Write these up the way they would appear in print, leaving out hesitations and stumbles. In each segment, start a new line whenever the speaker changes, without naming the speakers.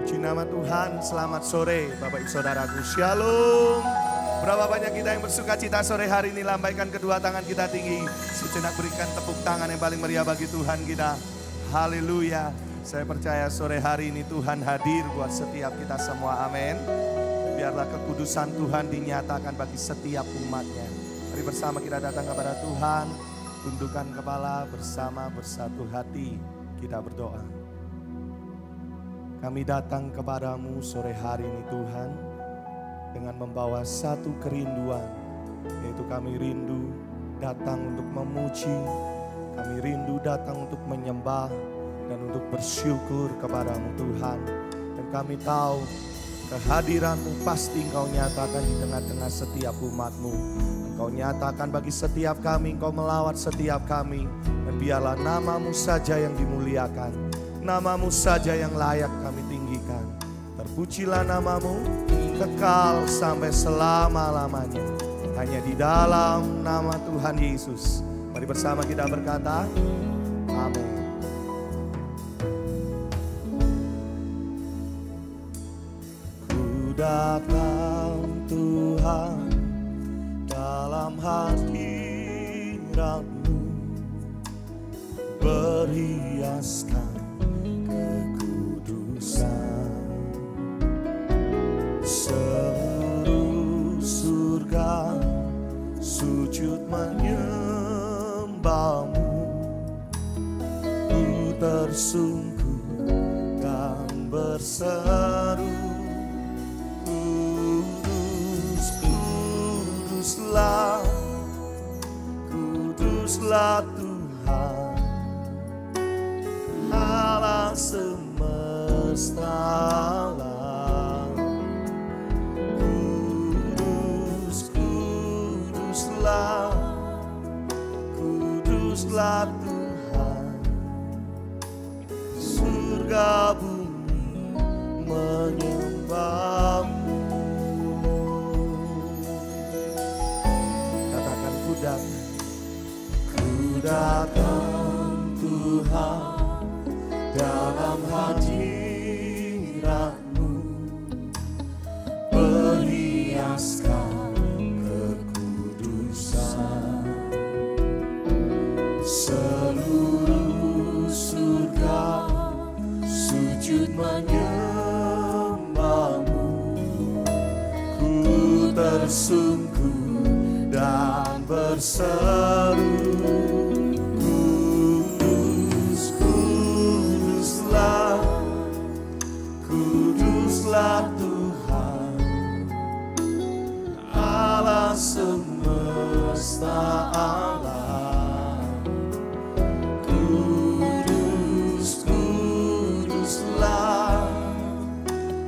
Puji nama Tuhan, selamat sore Bapak Ibu Saudaraku, Shalom. Berapa banyak kita yang bersuka cita sore hari ini, lambaikan kedua tangan kita tinggi. Sejenak berikan tepuk tangan yang paling meriah bagi Tuhan kita. Haleluya. Saya percaya sore hari ini Tuhan hadir buat setiap kita semua, amin. Biarlah kekudusan Tuhan dinyatakan bagi setiap umatnya. Mari bersama kita datang kepada Tuhan, tundukkan kepala bersama bersatu hati, kita berdoa. Kami datang kepadamu sore hari ini Tuhan, dengan membawa satu kerinduan, yaitu kami rindu datang untuk memuji, kami rindu datang untuk menyembah dan untuk bersyukur kepadamu Tuhan. Dan kami tahu kehadiranmu pasti Engkau nyatakan di tengah-tengah setiap umatmu. Engkau nyatakan bagi setiap kami, Engkau melawat setiap kami. Dan biarlah namamu saja yang dimuliakan, namamu saja yang layak kami tinggikan. Terpujilah namamu, kekal sampai selama-lamanya. Hanya di dalam nama Tuhan Yesus. Mari bersama kita berkata, amin. Ku datang Tuhan dalam hadirat-Mu, berhiaskan kekudusan. Seluruh surga sujud menyembah-Mu. Ku tersungkur dan berseru, Kudus, Kuduslah, Kuduslah Tuhan, Allah semesta alam. Kuduslah Tuhan, surga bumi menyembah-Mu. Katakan ku datang Tuhan dalam hadirat-Mu, berhiaskan kekudusan. Seluruh surga sujud menyembah-Mu. Ku tersungkur dan berseru, Kudus, Kuduslah, Kuduslah Tuhan, Allah semesta alam.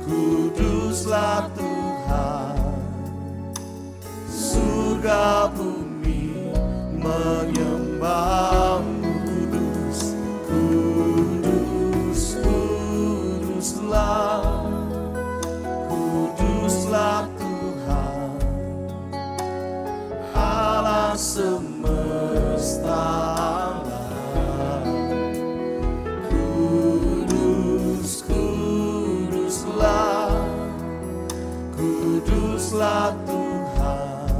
Kuduslah Tuhan, surga bumi menyembah-Mu. Kudus, Kudus, Kuduslah, Kuduslah Tuhan, Allah semesta alam. Kudus, Kuduslah, Kuduslah Tuhan,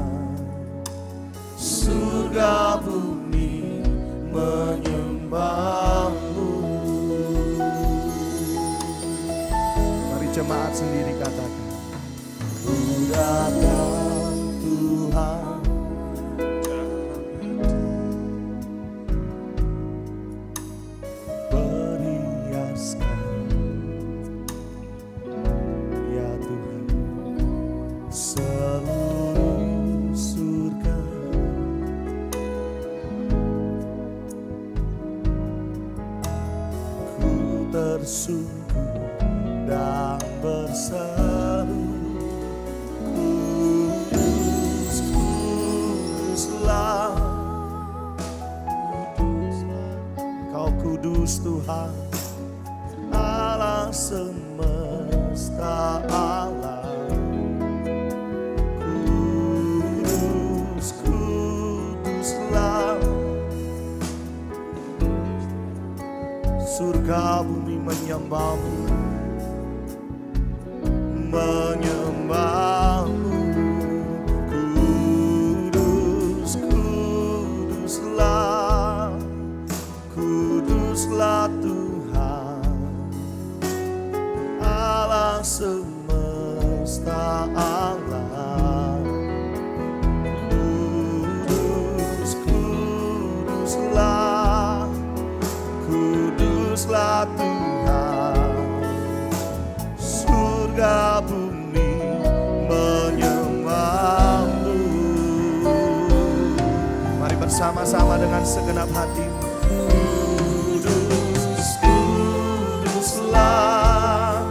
surga bumi menyembah-Mu. Mari jemaat sendiri katakan, ku datang Tuhan berhiaskan, ya Tuhan, seluruh surga. Ku tersungkur dan berseru, Kudus, Kuduslah, Kau kudus Tuhan, Allah semesta alam. Kudus, Kuduslah, surga bumi menyembah-Mu. menyembahmu. Kudus, kuduslah, kuduslah Tuhan Allah semesta alam. Kudus, kuduslah, kuduslah Tuhan, surga bumi menyembahmu. Mari bersama-sama dengan segenap hati. Kudus, kuduslah,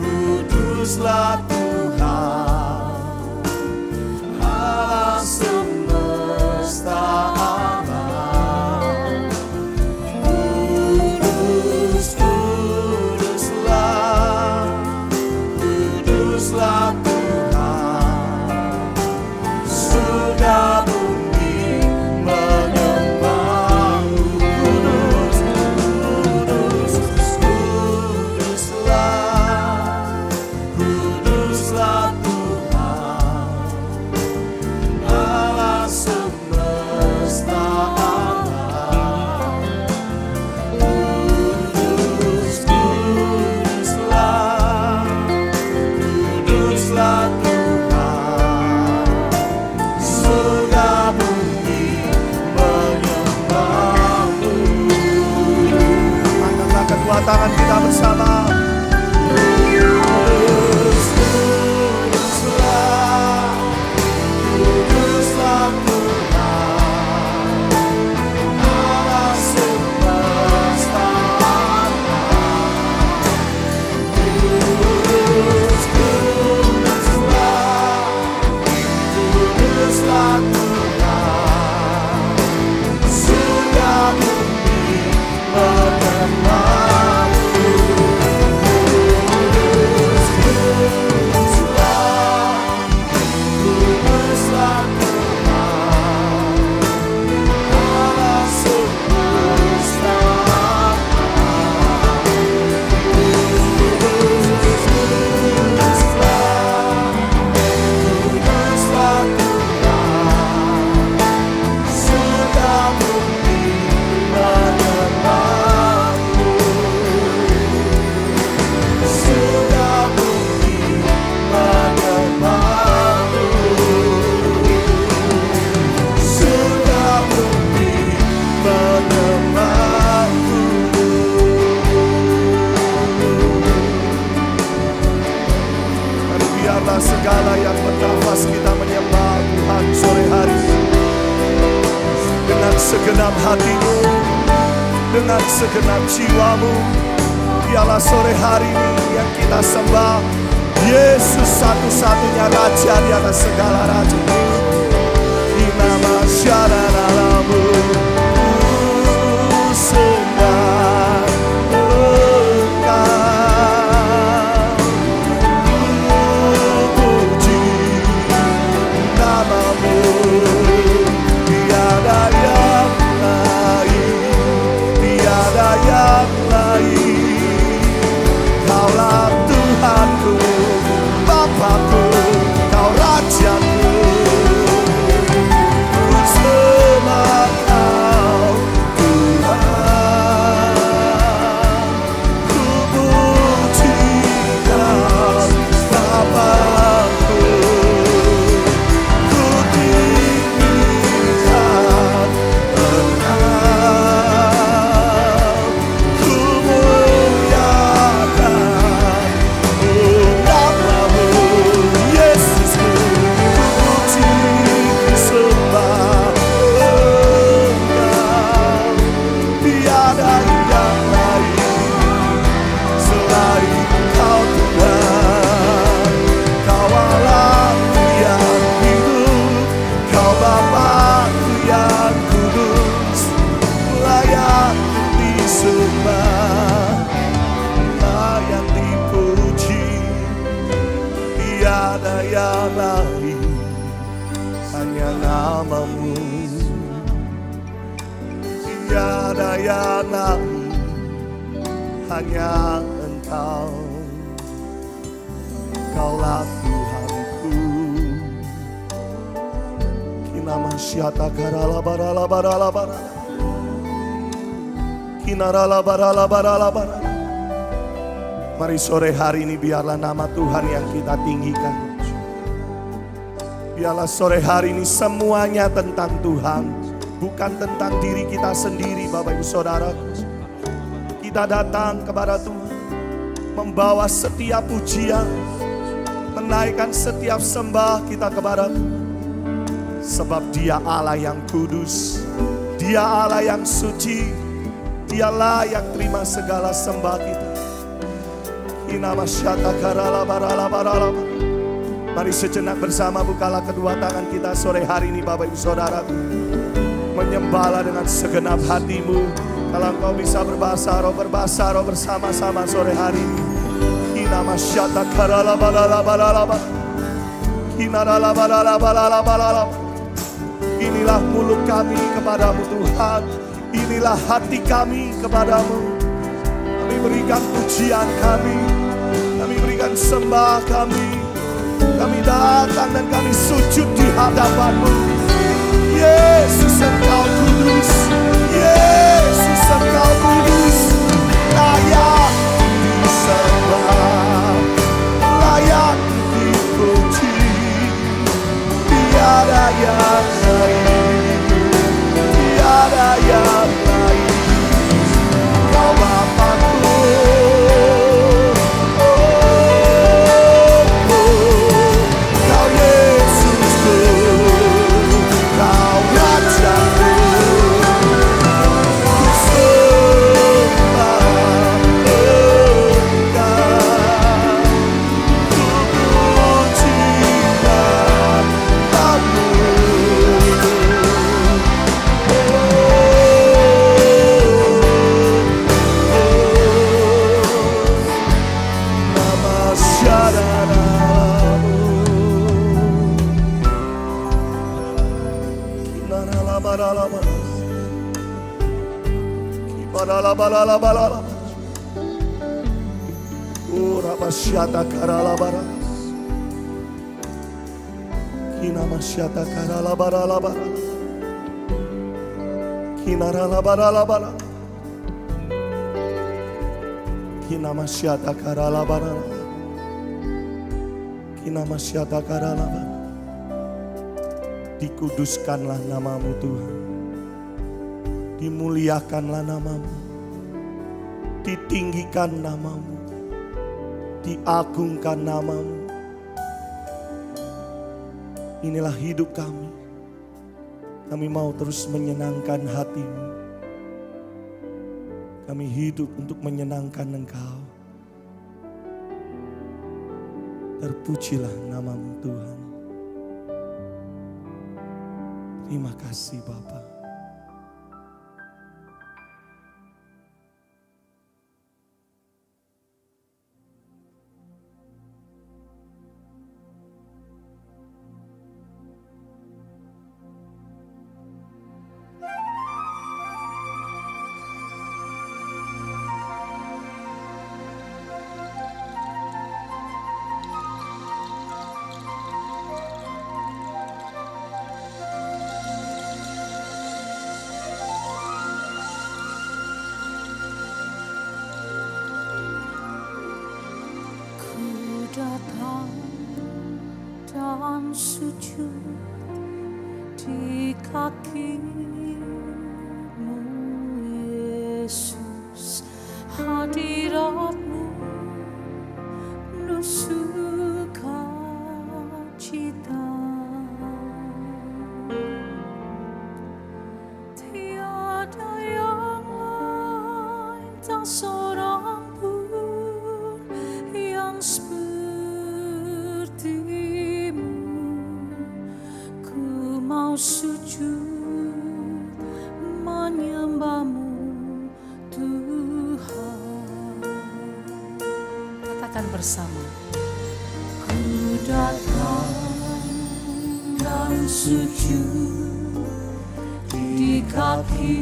kuduslah Tuhan Allah semesta alam. Kudus, kuduslah, kuduslah Tuhan, surga bumi menyembahmu. Kudus, kudus, kuduslah, kuduslah Tuhan Allah semesta alam. Kudus, kuduslah, kuduslah Tuhan, surga bumi menyembahmu. Angkatlah kedua tangan kita bersama. Kudus, kuduslah, kuduslah Tuhan Allah semesta alam. Kudus, kuduslah, kuduslah Tuhan, surga bumi menyembahmu. Kudus, kuduslah, kuduslah Tuhan Allah semesta alam. Kudus, kuduslah, kuduslah Tuhan, surga bumi menyembahmu. Surga bumi menyembahmu. Surga bumi menyembahmu. Mari biarlah segala yang bernafas kita menyembah Tuhan sore hari dengan segenap hatimu, dengan segenap jiwamu. Biarlah sore hari ini yang kita sembah Yesus satu-satunya Raja di atas segala raja. Di nama syaranamu sembah Engkau, puji namamu. Tiada yang lain, tiada yang lain. Kaulah Tuhanku, Bapakku, Kau Rajaku. Ku sembah Kau Tuhan, ku puji Kau Bapakku, ku tinggikan Engkau, ku muliakan namamu. Yesusku, ku puji, ku sembah Engkau. Tiada yang lain selain Kau Tuhan. Kau Allahku yang hidup, Kau Bapakku yang kudus, layak disembah, layak dipuji. Tiada yang lain, hanya namamu. Tiada yang lain, hanya Engkau. Engkaulah Tuhanku. Kinama syata karala barala barala barala. Kinarala barala barala barala. Mari sore hari ini biarlah nama Tuhan yang kita tinggikan. Biarlah sore hari ini semuanya tentang Tuhan, bukan tentang diri kita sendiri, Bapak Ibu Saudara. Kita datang kepada Tuhan, membawa setiap pujian, menaikkan setiap sembah kita kepada Tuhan. Sebab Dia Allah yang kudus, Dia Allah yang suci, Dia layak terima segala sembah kita. Inama syata karala barala barala. Mari sejenak bersama bukalah kedua tangan kita sore hari ini, Bapak Ibu Saudara. Menyembahlah dengan segenap hatimu. Kalau engkau bisa berbahasa roh bersama-sama sore hari ini. Inama syata karala barala barala. Kinarala barala barala barala. Inilah mulut kami kepadamu Tuhan. Inilah hati kami kepadamu. Kami berikan pujian kami. Kami berikan sembah kami. Kami datang dan kami sujud di hadapan-Mu. Yesus Engkau kudus. Yesus Engkau kudus. Layak disembah, layak dipuji. Tiada yang lain, tiada yang lain. Kau Bapa-Ku. Balala balala, Urabasyata karala bara, Kinamasyata karala barala bara, Kinarala barala bara, Kinamasyata karala bara, Kinamasyata karala bara. Dikuduskanlah nama-Mu Tuhan, dimuliakanlah nama-Mu, ditinggikan nama-Mu, diagungkan nama-Mu. Inilah hidup kami. Kami mau terus menyenangkan hati-Mu. Kami hidup untuk menyenangkan Engkau. Terpujilah nama-Mu Tuhan. Terima kasih Bapa.
Datang dan sujud di kaki-Mu Yesus. Hadirat-Mu penuh sukacita. Tiada yang lain, tak seorang pun yang mau sujud menyembah-Mu Tuhan. Katakan bersama. Ku datang dan sujud di kaki-Mu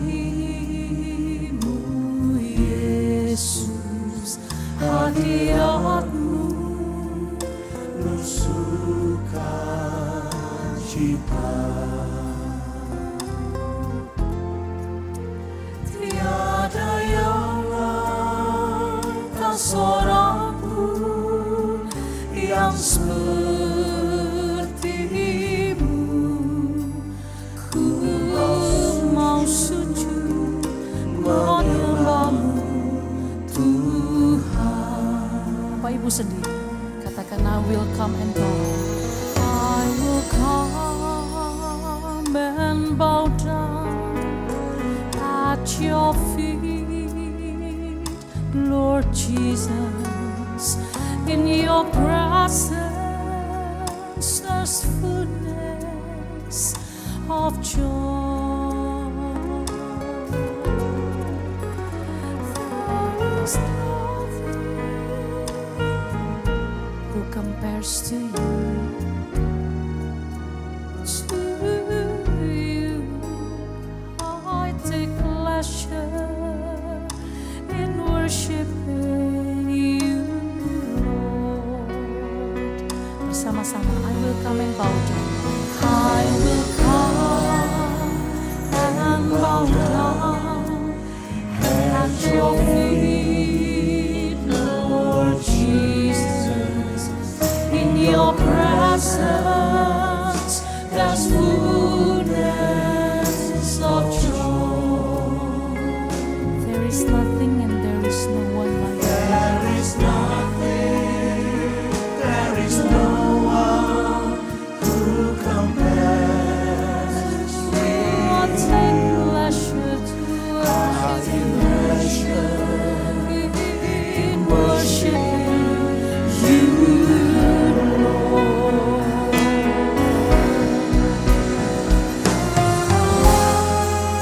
Yesus. Hadirat-Mu
sukacita.
Tiada yang lain, tak seorang pun yang seperti-Mu. Ku mau sujud menyembah-Mu, Tuhan. Bapak Ibu sendiri katakan, I will come and bow. I will come and bow down at your feet, Lord Jesus. In your presence there's fullness of joy. There is nothing who compares to you. To you, I take pleasure in worshiping you, Lord. Bersama-sama, I will come and bow down. I will come and bow down at your feet, Lord Jesus. In your presence there's fullness of joy. There is nothing and there is no one like you.
There is nothing, there is no one who compares.
I take pleasure in worshiping you, Lord.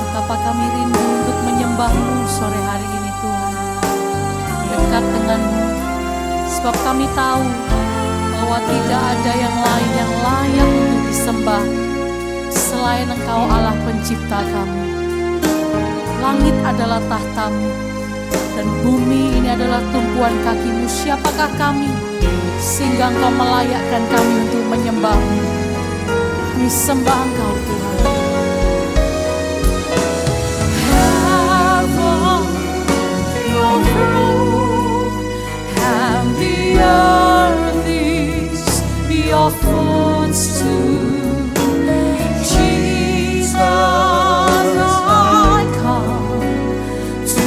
Betapa kami rindu untuk menyembah-Mu sore hari ini, Tuhan. Dekat dengan-Mu, sebab kami tahu bahwa tidak ada yang lain yang layak untuk disembah selain Engkau, Allah pencipta kami. Langit adalah tahta-Mu dan bumi ini adalah tumpuan kaki-Mu. Siapakah kami sehingga Engkau melayakkan kami untuk menyembah-Mu? Kami sembah Engkau, Tuhan. Heaven, your throne, and the earth is your footstool. Jesus, I come to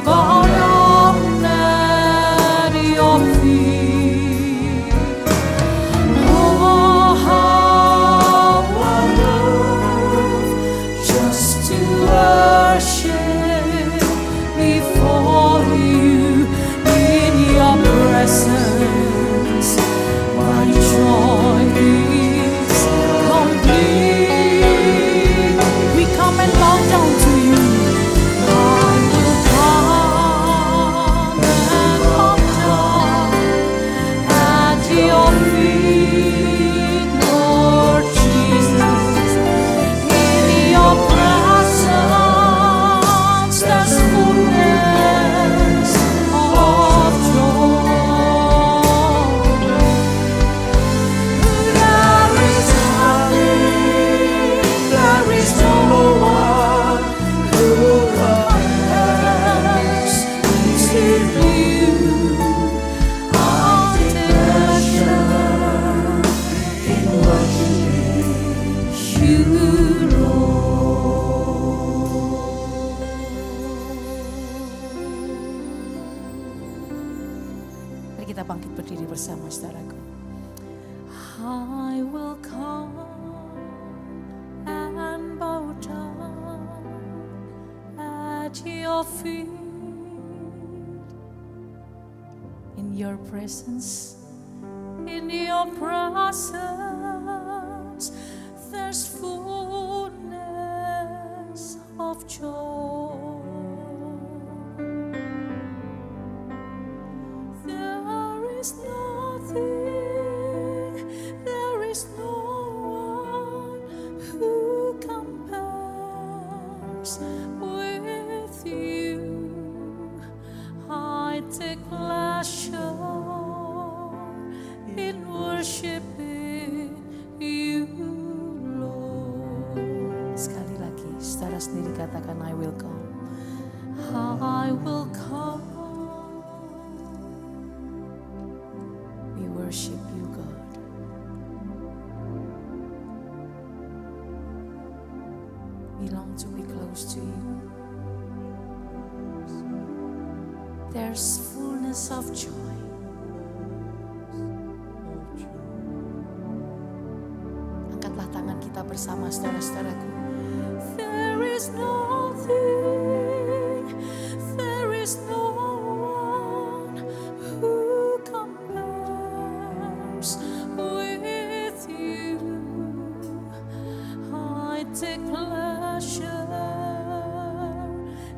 bow down at your feet. Oh, how I love just to worship before you in your presence. My joy is complete. We come and bow down to you. I will come and bow down at your feet, Lord Jesus. In your presence there's fullness of joy. There is nothing, there is no one who compares to you. I take pleasure in worshiping you, Lord. Mari kita bangkit berdiri bersama, saudaraku. I will come and bow down at your feet. In your presence, in your presence, there's fullness of joy. There is nothing, there is no one who compares with you. I take pleasure in worship worship you, God. We long to be close to you. There's fullness of joy. Angkatlah tangan kita bersama, saudara-saudaraku. There is nothing, there is no one who compares with you. I take pleasure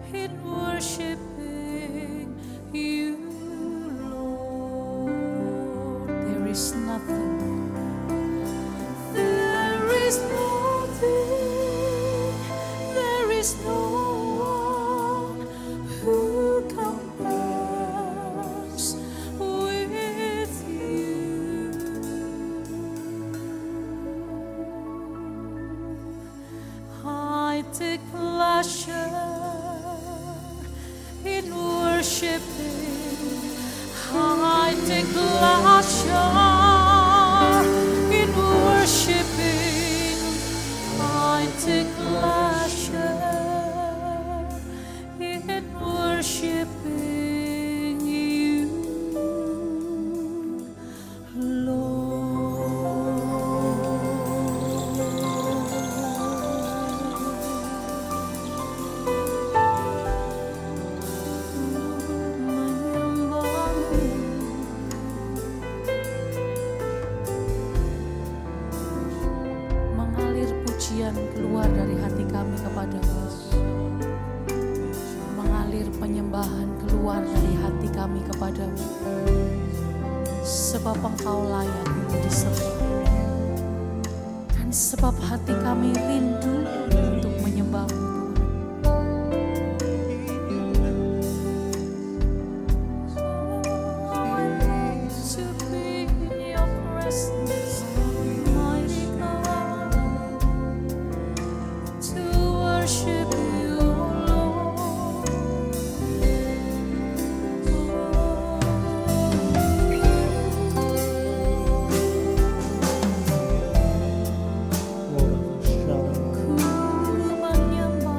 in worshiping you, Lord. There is nothing, there is nothing, there is no one who compares with you. I take pleasure in worshiping. I take pleasure in worshiping. I take pleasure in worshiping you, mengalir pujian keluar dari hati kami kepadamu, mengalir penyembahan keluar dari hati kami kepadamu, sebab Engkau layak untuk disembah, dan sebab hati kami rindu untuk menyembah-Mu, to be in your presence, mighty God, to worship you, Lord. Ku menyembah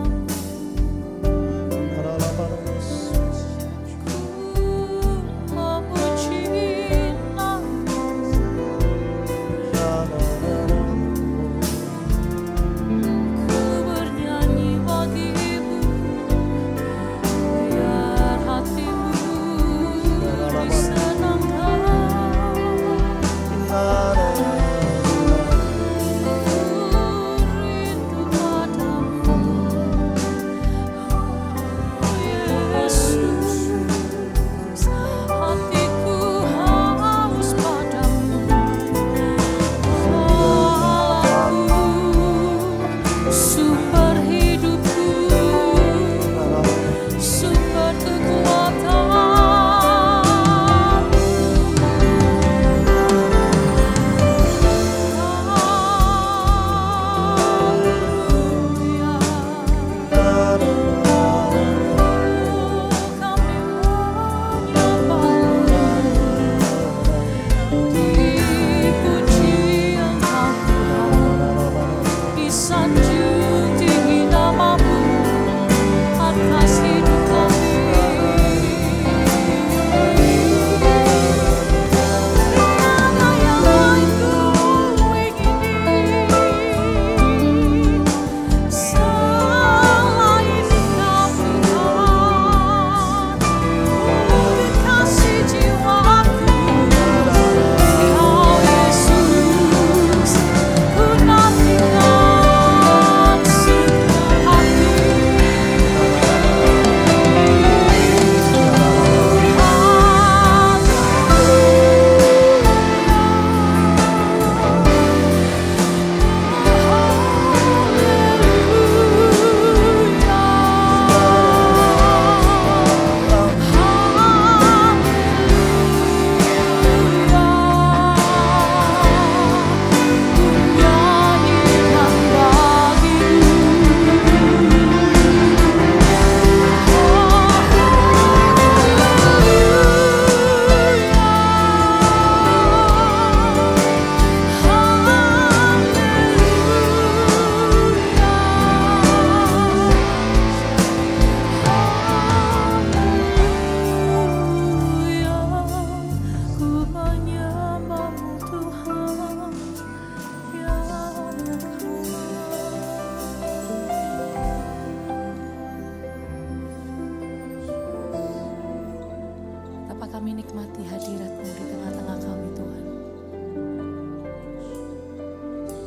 kami nikmati hadirat-Mu di tengah-tengah kami Tuhan.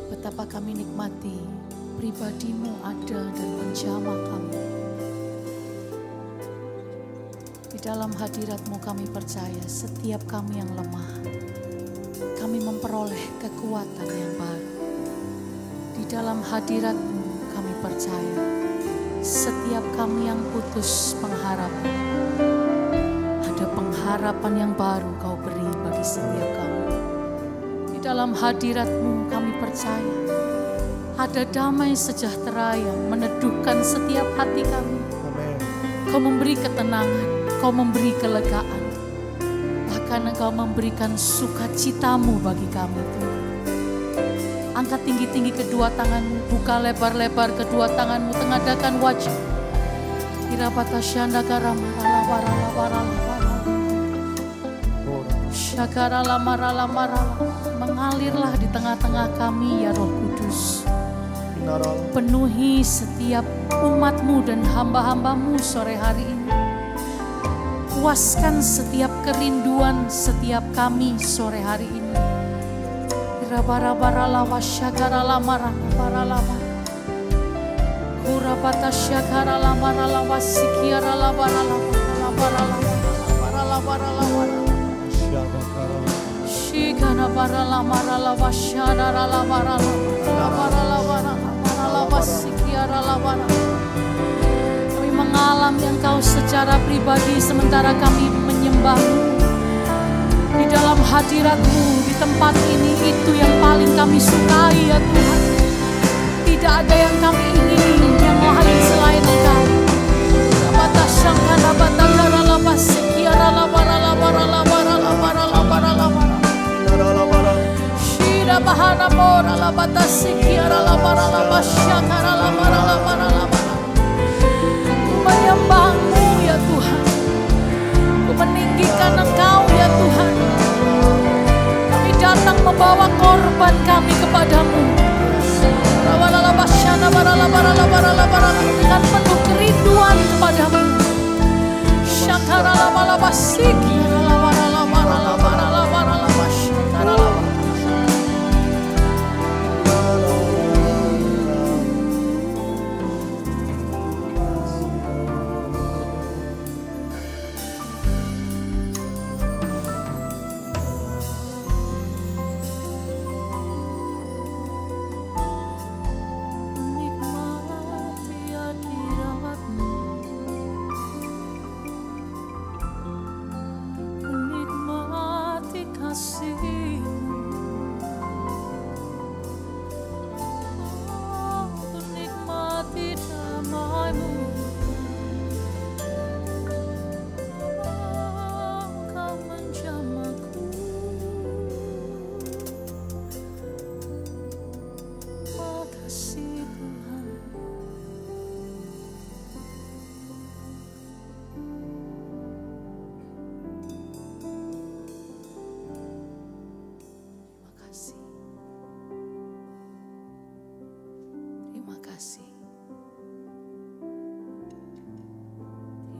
Betapa kami nikmati pribadi-Mu ada dan menjamah kami. Di dalam hadirat-Mu kami percaya setiap kami yang lemah, kami memperoleh kekuatan yang baru. Di dalam hadirat-Mu kami percaya setiap kami yang putus pengharapan, ada pengharapan yang baru Kau beri bagi setiap kami. Di dalam hadirat-Mu kami percaya ada damai sejahtera yang meneduhkan setiap hati kami.
Amin.
Kau memberi ketenangan, Kau memberi kelegaan, bahkan Engkau memberikan sukacitamu bagi kami Tuhan. Angkat tinggi-tinggi kedua tanganmu, buka lebar-lebar kedua tanganmu, tengadakan wajah. Irabata syanda karama rala warala syakarala marala marala. Mengalirlah di tengah-tengah kami ya Roh Kudus. Penuhi setiap umat-Mu dan hamba-hamba-Mu sore hari ini. Puaskan setiap kerinduan setiap kami sore hari ini. Rabarabara wasyakara lamara paralama. Kurabata syakara lamara wasikiara labara Shikana paralamara wasyadara labara wasikiara labara. Kami mengalami Engkau secara pribadi sementara kami menyembah-Mu. Di dalam hadirat-Mu di tempat ini, itu yang paling kami sukai ya Tuhan. Tidak ada yang kami ingini yang lain selain Engkau. Menyembah-Mu ya Tuhan, ku meninggikan Engkau ya Tuhan. Kami datang membawa korban kami kepadamu dengan penuh kerinduan kepadamu.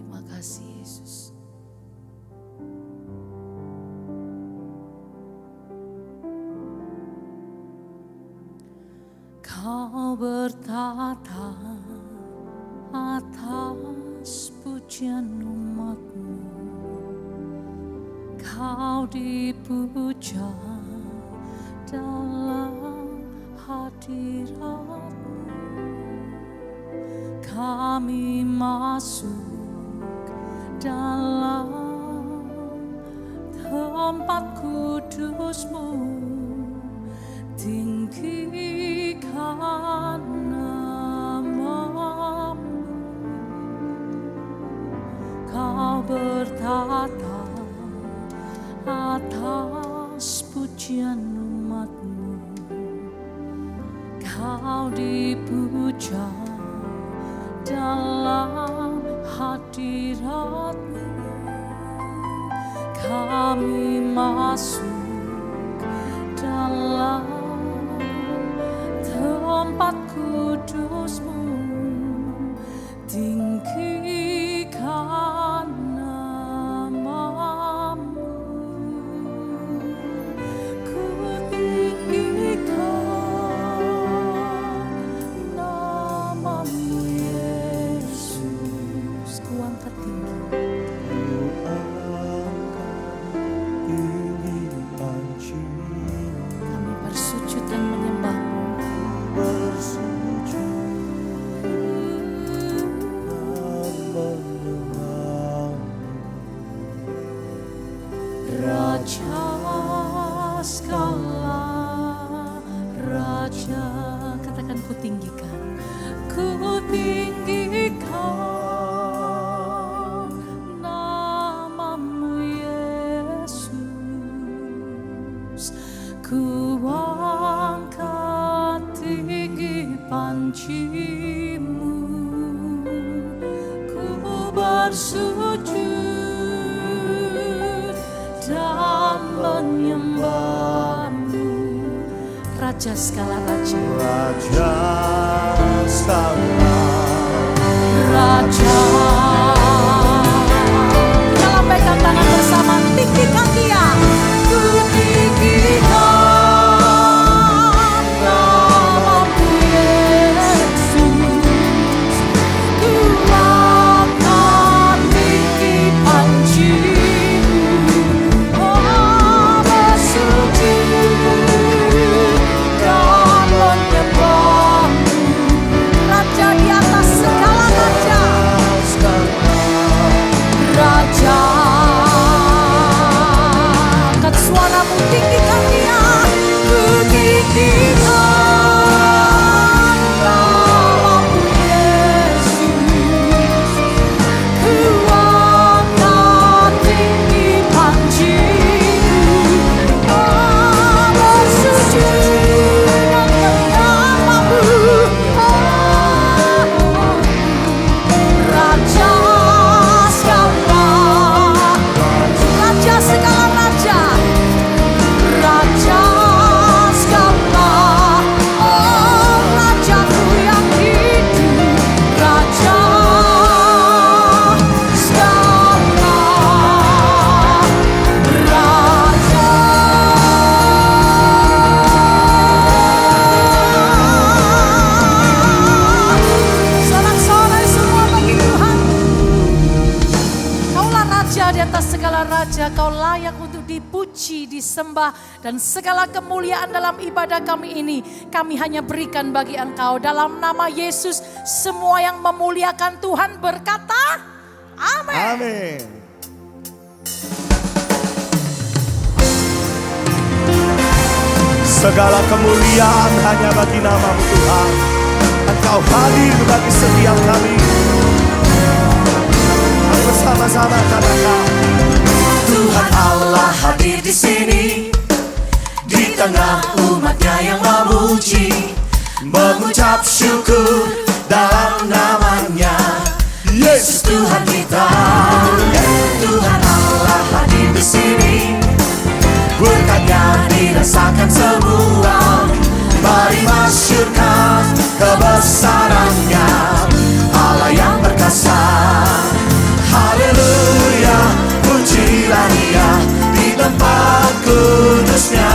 Terima kasih Yesus. Kau bertata atas pujian umat-Mu. Kau dipuja dalam hadirat-Mu. Kami masuk dalam tempat kudus-Mu. Tinggikan nama-Mu. Kau bertata atas pujian umat-Mu. Kau dipuja dalam hadirat-Mu. Kami masuk dalam tempat kudus-Mu. Tinggikan nama-Mu. Raja segala raja. Katakan ku tinggikan, ku tinggikan namamu Yesus. Ku angkat tinggi pancimu, ku bersujud dan menyembahmu. Raja segala raja,
Raja segala
raja. Kita lambaikan tangan bersama, tinggikan dia. Ku tinggikan namamu Yesus. Ku angkat tinggi pancimu, oh bersujud dan menyembahmu. Raja di atas segala raja, raja. Angkat suaramu, tinggikan dia. Ku tinggikan namamu Yesus. Ku angkat tinggi pancimu, oh bersujud dan menyembahmu. Raja segala raja, segala raja, raja segala, oh rajaku yang hidup, raja segala raja. Sorak-sorai semua bagi Tuhan. Kaulah raja di atas segala raja, kau layak untuk dipuji, disembah, dan segala kemuliaan dalam ibadah kami ini kami hanya berikan bagi Engkau. Dalam nama Yesus, semua yang memuliakan Tuhan berkata amin.
Amin. Segala kemuliaan hanya bagi nama-Mu Tuhan. Engkau hadir bagi setiap kami. Bersama-sama katakan,
Tuhan Allah hadir di sini, di tengah umatnya yang memuji, mengucap syukur dalam namanya, Yesus Tuhan kita. Tuhan Allah hadir di sini, berkatnya dirasakan semua. Mari masyurkan kebesarannya, Allah yang perkasa. Haleluya, pujilah Dia di tempat kudusnya.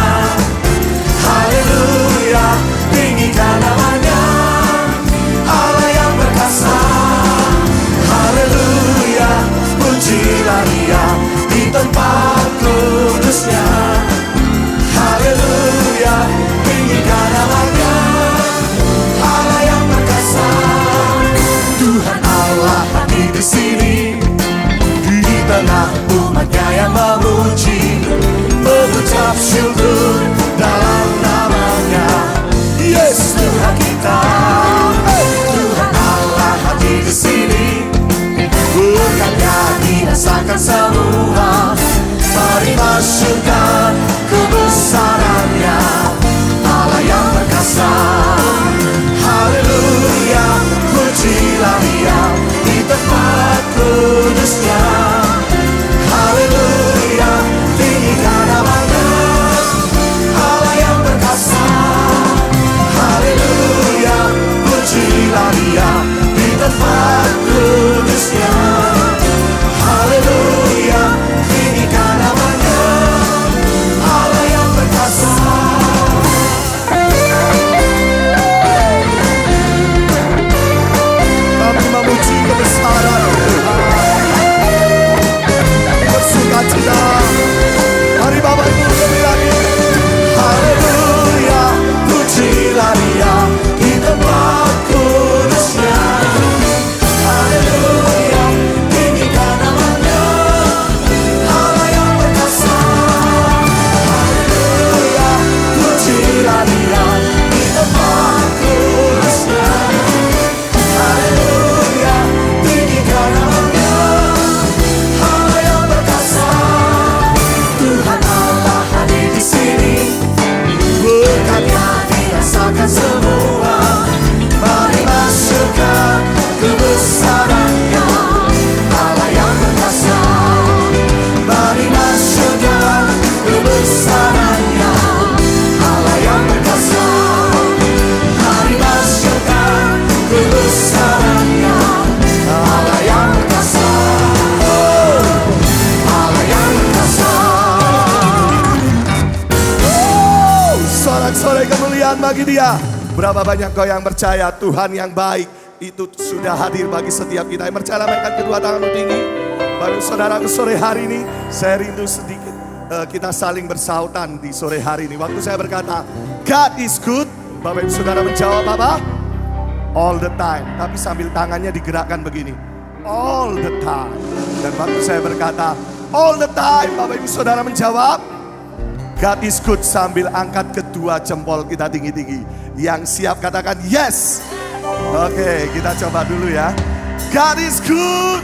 Haleluya, tinggikan namanya, Allah yang perkasa. Haleluya, pujilah Dia di tempat kudusnya. Haleluya, tinggikan namanya, Allah yang perkasa. Tuhan Allah hadir di sini, di tengah umatnya yang memuji, mengucap syukur dalam namanya, Yesus Tuhan kita. Tuhan Allah hadir di sini, berkatnya dirasakan semua. Mari masyurkan kebesarannya, Allah yang perkasa. Haleluya, pujilah Dia di tempat kudusnya. Haleluya, tinggikan namanya,
sampai kemuliaan bagi Dia. Berapa banyak kau yang percaya Tuhan yang baik itu sudah hadir bagi setiap kita. Yang percaya, lambaikan kedua tanganmu tinggi. Baru saudaraku, sore hari ini saya rindu sedikit kita saling bersautan di sore hari ini. Waktu saya berkata God is good, Bapak Ibu Saudara menjawab apa? All the time. Tapi sambil tangannya digerakkan begini, all the time. Dan waktu saya berkata all the time, Bapak Ibu Saudara menjawab God is good sambil angkat kedua jempol kita tinggi-tinggi. Yang siap katakan yes. Oke, kita coba dulu ya. God is good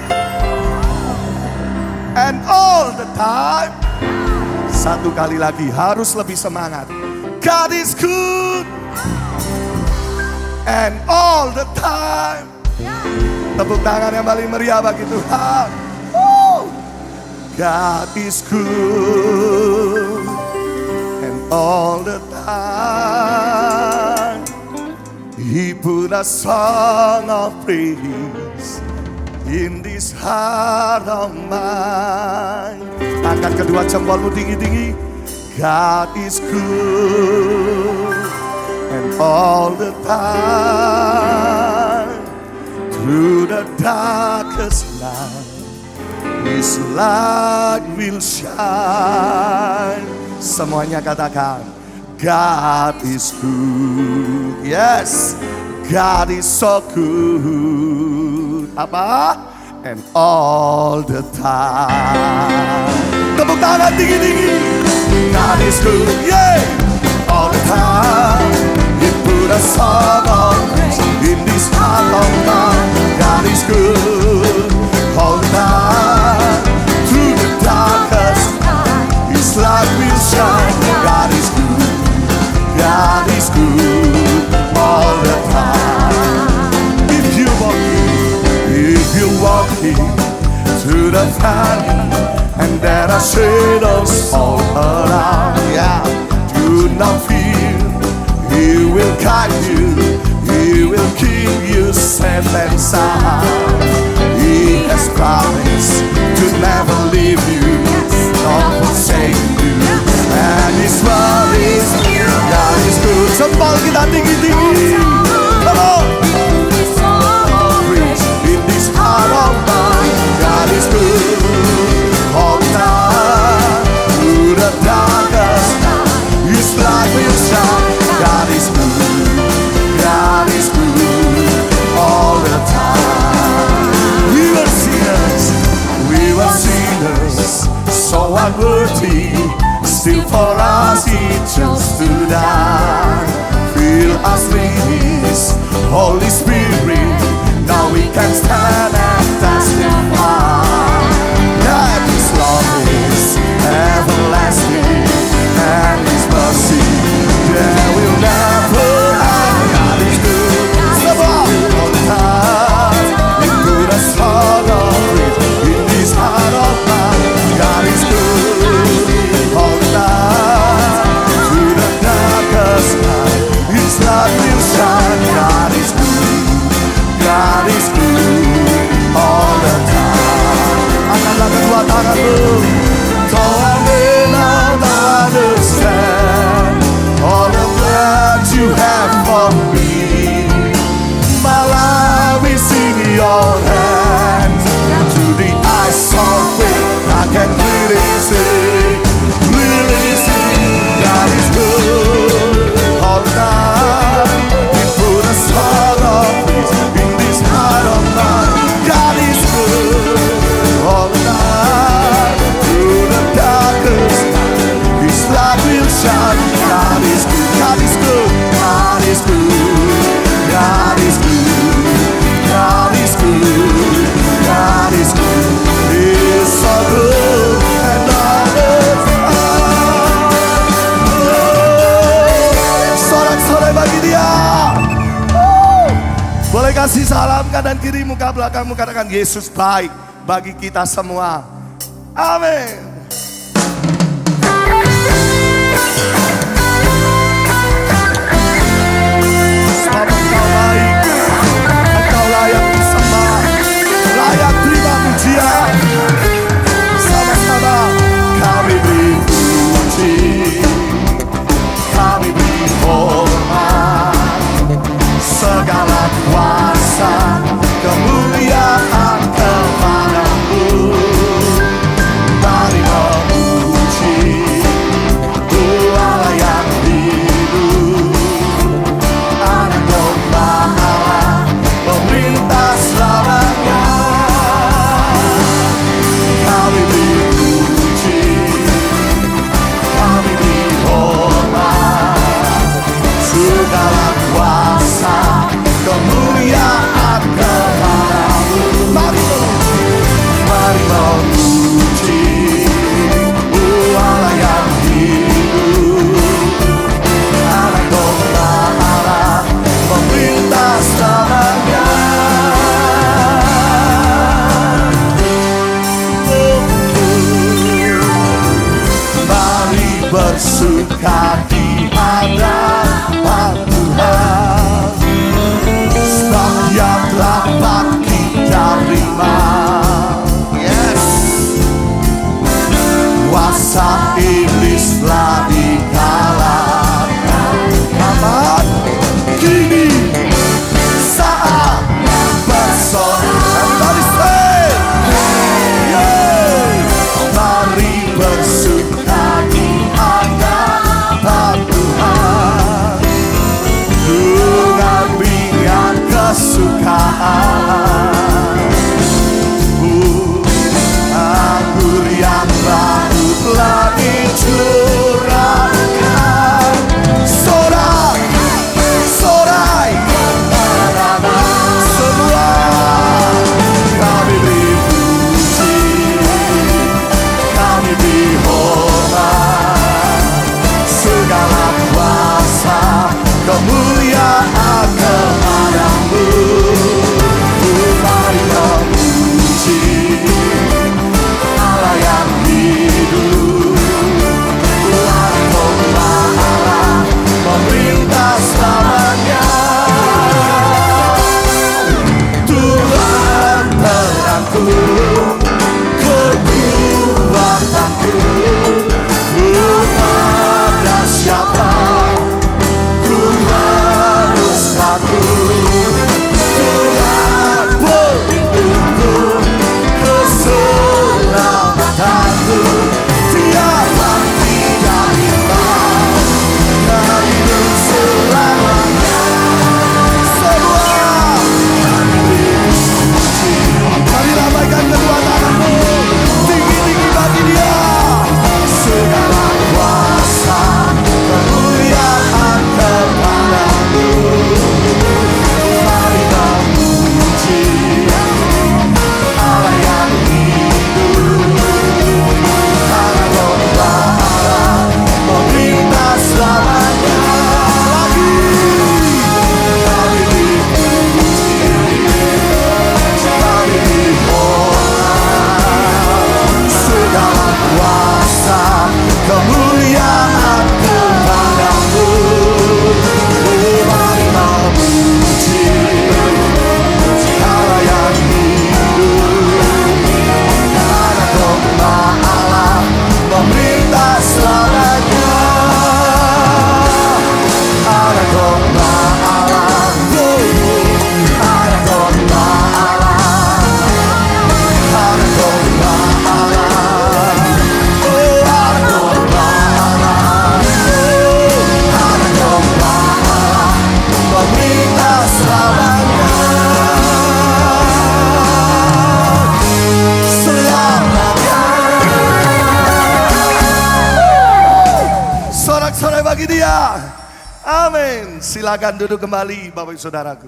and all the time. Satu kali lagi, harus lebih semangat. God is good and all the time. Tepuk tangan yang paling meriah bagi Tuhan. God is good and all the time. He put a song of praise in this heart of mine. Angkat kedua jempolmu tinggi-tinggi. God is good and all the time. Through the darkest night, His light will shine. Semuanya katakan God is good. Yes, God is so good. Apa? And all the time. Tepuk tangan tinggi-tinggi. God is good, yeah, all the time. He put a song of praise in this heart of mine. God is good all the time. Through the darkest night, His light will shine. God is good, God is good all the time. If you're walking through the valley and there are shadows all around, yeah, do not fear. He will guide you, He will keep you safe and sound. He has promised to never leave you, nor forsake you. And His word is God is good. Jempol kita tinggi-tinggi. Come on. In this heart of mine, God is good all the time. Through the darkest night, His light will shine. God is good, God is good all the time. We were sinners, so unworthy. Still for us He chose to die. Fill us with His Holy Spirit. Now we can stand and testify that His love is everlasting and His mercy there will never end. God is good, all the time. He put a song of praise in this heart of mine. God is good all the time. Through the darkest night, His light will shine. God is good, God is good all the time. Angkatlah kedua tanganmu. Though I may not understand all the plans You have for me, my life is in Your hands. To the eyes of faith I can clearly see God is good all the time. He put a song of peace in this heart of mine. God is good all the time. Through the darkest night, His light will shine. God is good, God is good, God is good, God is good, God is good, God is good. He is so good and all the time. Sorak-sorai bagi Dia. Boleh kasih salam kanan kiri, muka belakangmu, katakan Yesus baik bagi kita semua. Amin. Sebab Engkau baik, Engkau layak disembah, layak terima pujian. Sama-sama kami beri puji, kami beri
bersuka di hadapan Tuhan. Sebab Dia telah bangkit dari mati. Yes. Kuasa iblis telah dikalahkan. Aman. Kini saat bersorak. Everybody say, yeah. Mari bersuka di hadapan Tuhan dengan kesukaan. Anggur yang baru telah dicurahkan. Sorak, sorai, semua kami beri puji, kami beri hormat, segala kuasa kemuliaan kepadamu. Mari memuji Allah yang hidup. Tuhan Allah memerintah selamanya. Tuhan terangku, kekuatanku, kepada siapa ku harus takut. Tuhan pelindungku, keselamatanku, Dia bangkit dari mati, hidup selamanya. Semua mari lambaikan kedua tanganmu tinggi-tinggi bagi Dia. Segala kuasa kemuliaan kepadamu. Mari memuji Allah yang hidup. Karena domba Allah memerintah selamanya. Lagi kami dipuji, kami dihormat, segala kuasa kemuliaan kepadamu. Mari memuji Allah yang hidup. Karena domba Allah memerintah selamanya. Ada domba Allah, ada domba Allah, ada domba Allah, oh ada domba Allah, ada domba Allah memerintah selamanya. Selamanya. Sorak-sorai bagi Dia. Amin. Silakan duduk kembali Bapak Ibu Saudaraku.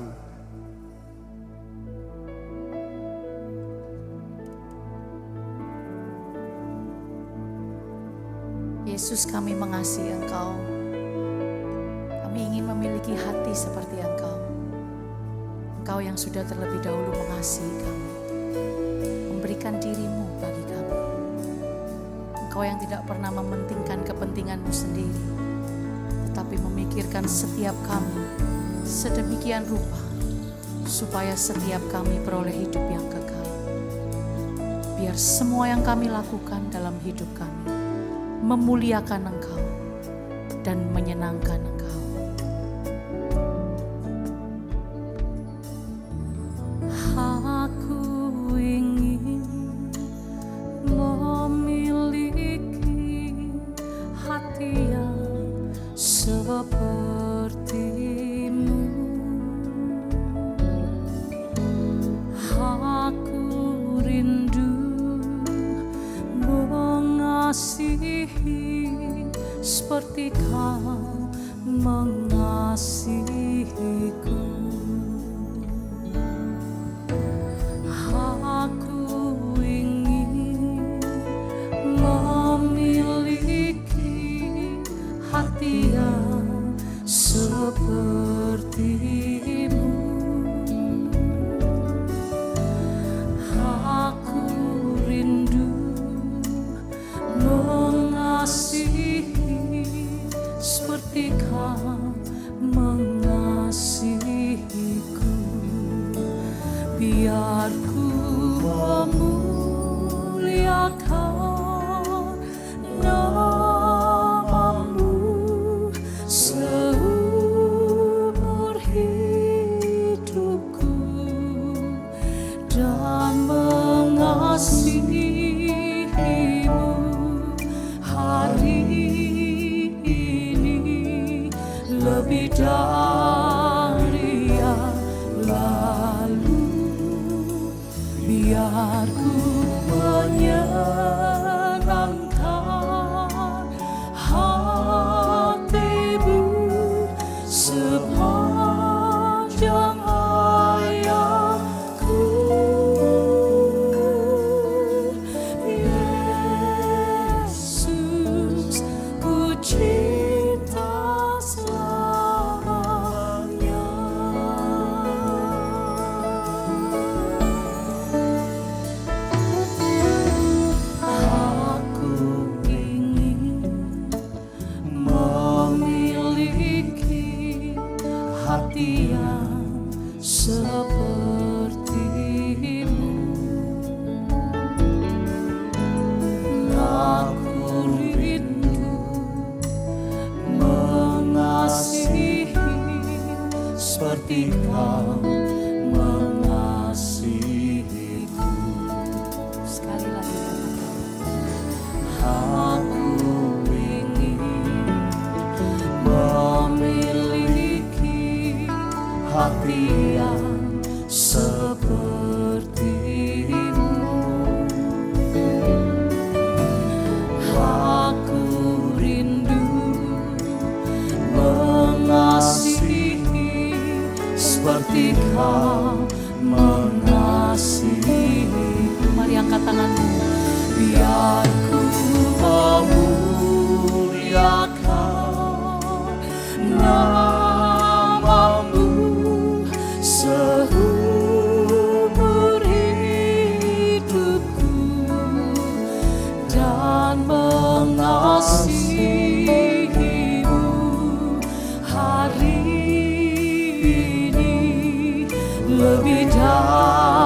Yesus, kami mengasihi Engkau. Kami ingin memiliki hati seperti Engkau. Engkau yang sudah terlebih dahulu mengasihi kami, memberikan diri-Mu bagi kami. Engkau yang tidak pernah mementingkan kepentingan-Mu sendiri, tetapi memikirkan setiap kami sedemikian rupa, supaya setiap kami beroleh hidup yang kekal. Biar semua yang kami lakukan dalam hidup kami memuliakan Engkau dan menyenangkan Engkau. Aku ingin memiliki hati yang seperti-Mu. Aku rindu mengasihi seperti Kau mengasihiku. Aku ingin memiliki hati yang seperti-Mu. Aku rindu mengasihi seperti Kau mengasihiku. Biar ku memuliakan nama-Mu seumur hidupku, dan mengasihi-Mu hari ini lebih dari yang lalu. Biar ku menyenangkan hati-Mu sepanjang hayatku. Yesus, ku cinta selamanya. Aku ingin memiliki hati yang seperti-Mu. Aku rindu mengasihi seperti Kau mengasihiku. Sekali lagi, aku ingin memiliki hati yang seperti-Mu. Aku rindu mengasihi seperti Kau mengasihi. Mari angkat tanganmu. Biar ku memuliakan nama-Mu seumur hidupku, dan mengasihi-Mu hari ini lebih dari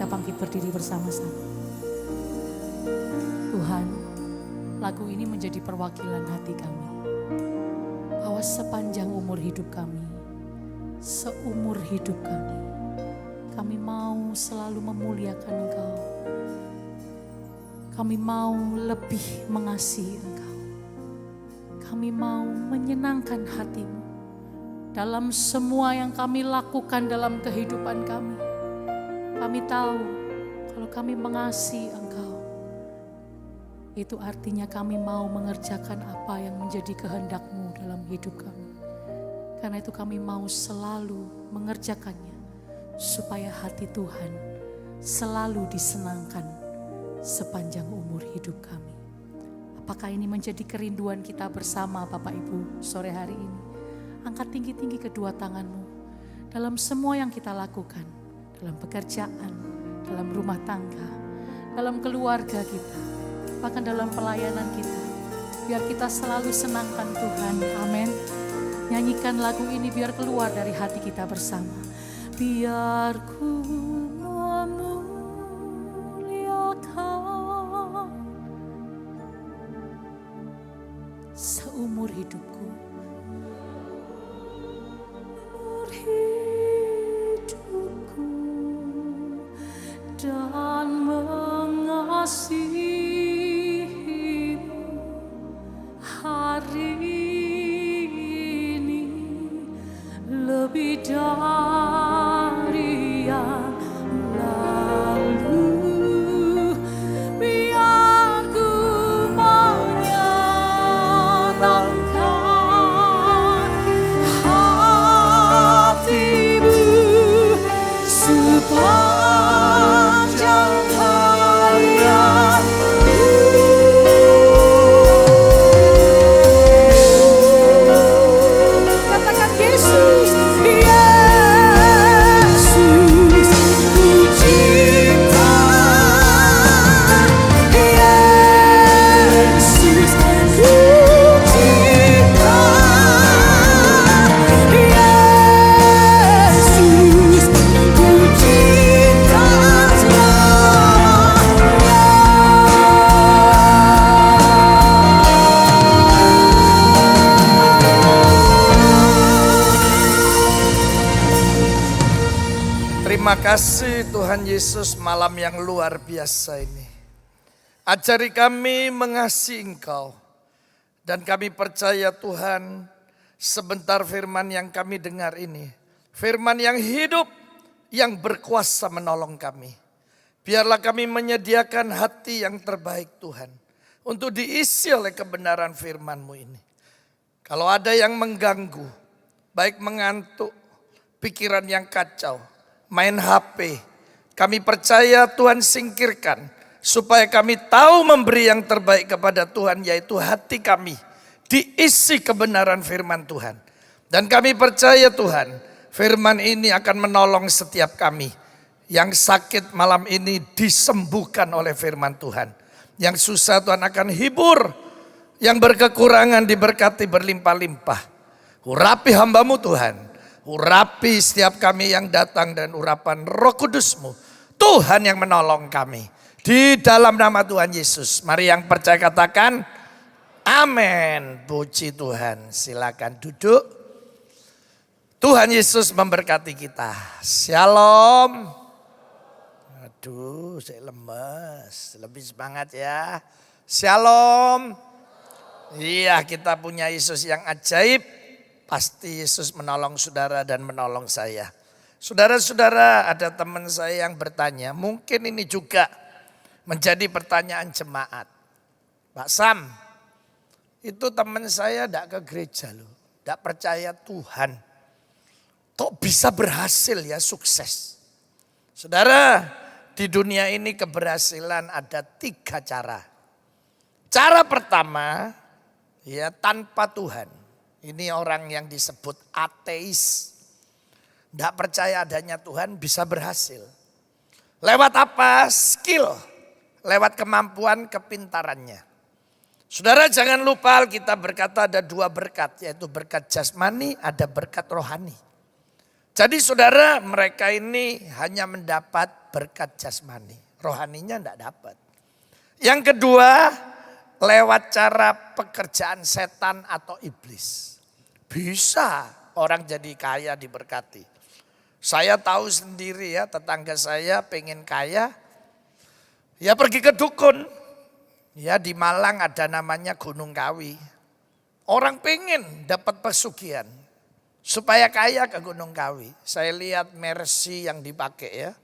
kita bangkit berdiri bersama-sama. Tuhan, lagu ini menjadi perwakilan hati kami. Bahwa sepanjang umur hidup kami, seumur hidup kami mau selalu memuliakan Engkau. Kami mau lebih mengasihi Engkau. Kami mau menyenangkan hati-Mu dalam semua yang kami lakukan dalam kehidupan kami. Kami tahu kalau kami mengasihi Engkau, itu artinya kami mau mengerjakan apa yang menjadi kehendak-Mu dalam hidup kami. Karena itu kami mau selalu mengerjakannya supaya hati Tuhan selalu disenangkan sepanjang umur hidup kami. Apakah ini menjadi kerinduan kita bersama Bapak Ibu sore hari ini? Angkat tinggi-tinggi kedua tangan-Mu dalam semua yang kita lakukan, dalam pekerjaan, dalam rumah tangga, dalam keluarga kita, bahkan dalam pelayanan kita. Biar kita selalu senangkan Tuhan. Amin. Nyanyikan lagu ini biar keluar dari hati kita bersama. Biar ku memuliakan seumur hidupku. Seumur hidupku dan mengasihimu hari ini lebih dari yang lalu. Biar ku menyenangkan hatimu sepanjang hayatku. Katakan Yesus, Yesus, ku cinta. Yesus, ku cinta. Yesus, ku cinta
Terima kasih Tuhan Yesus, malam yang luar biasa ini. Ajari kami mengasihi Engkau. Dan kami percaya Tuhan, sebentar firman yang kami dengar ini, firman yang hidup, yang berkuasa menolong kami. Biarlah kami menyediakan hati yang terbaik Tuhan, untuk diisi oleh kebenaran firman-Mu ini. Kalau ada yang mengganggu, baik mengantuk, pikiran yang kacau, main HP, kami percaya Tuhan singkirkan, supaya kami tahu memberi yang terbaik kepada Tuhan, yaitu hati kami diisi kebenaran firman Tuhan. Dan kami percaya Tuhan, firman ini akan menolong setiap kami. Yang sakit malam ini disembuhkan oleh firman Tuhan. Yang susah Tuhan akan hibur, yang berkekurangan diberkati berlimpah-limpah. Urapi hamba-Mu Tuhan, urapi setiap kami yang datang, dan urapan Roh Kudus-Mu, Tuhan yang menolong kami. Di dalam nama Tuhan Yesus, mari yang percaya katakan amin. Puji Tuhan, silakan duduk. Tuhan Yesus memberkati kita. Shalom. Aduh, saya lemes, lebih semangat ya. Shalom. Iya, kita punya Yesus yang ajaib. Pasti Yesus menolong saudara dan menolong saya. Saudara-saudara, ada teman saya yang bertanya, mungkin ini juga menjadi pertanyaan jemaat. Pak Sam, itu teman saya tidak ke gereja loh, tidak percaya Tuhan. Kok bisa berhasil ya, sukses? Saudara, di dunia ini keberhasilan ada 3 cara. Cara pertama, ya tanpa Tuhan. Ini orang yang disebut ateis. Tidak percaya adanya Tuhan bisa berhasil. Lewat apa? Skill. Lewat kemampuan, kepintarannya. Saudara jangan lupa kita berkata ada 2 berkat. Yaitu berkat jasmani, ada berkat rohani. Jadi saudara, mereka ini hanya mendapat berkat jasmani. Rohaninya tidak dapat. Yang kedua, lewat cara pekerjaan setan atau iblis. Bisa orang jadi kaya diberkati. Saya tahu sendiri ya, tetangga saya pengen kaya, ya pergi ke dukun. Ya di Malang ada namanya Gunung Kawi. Orang pengen dapat pesugihan. Supaya kaya ke Gunung Kawi. Saya lihat Mercy yang dipakai ya.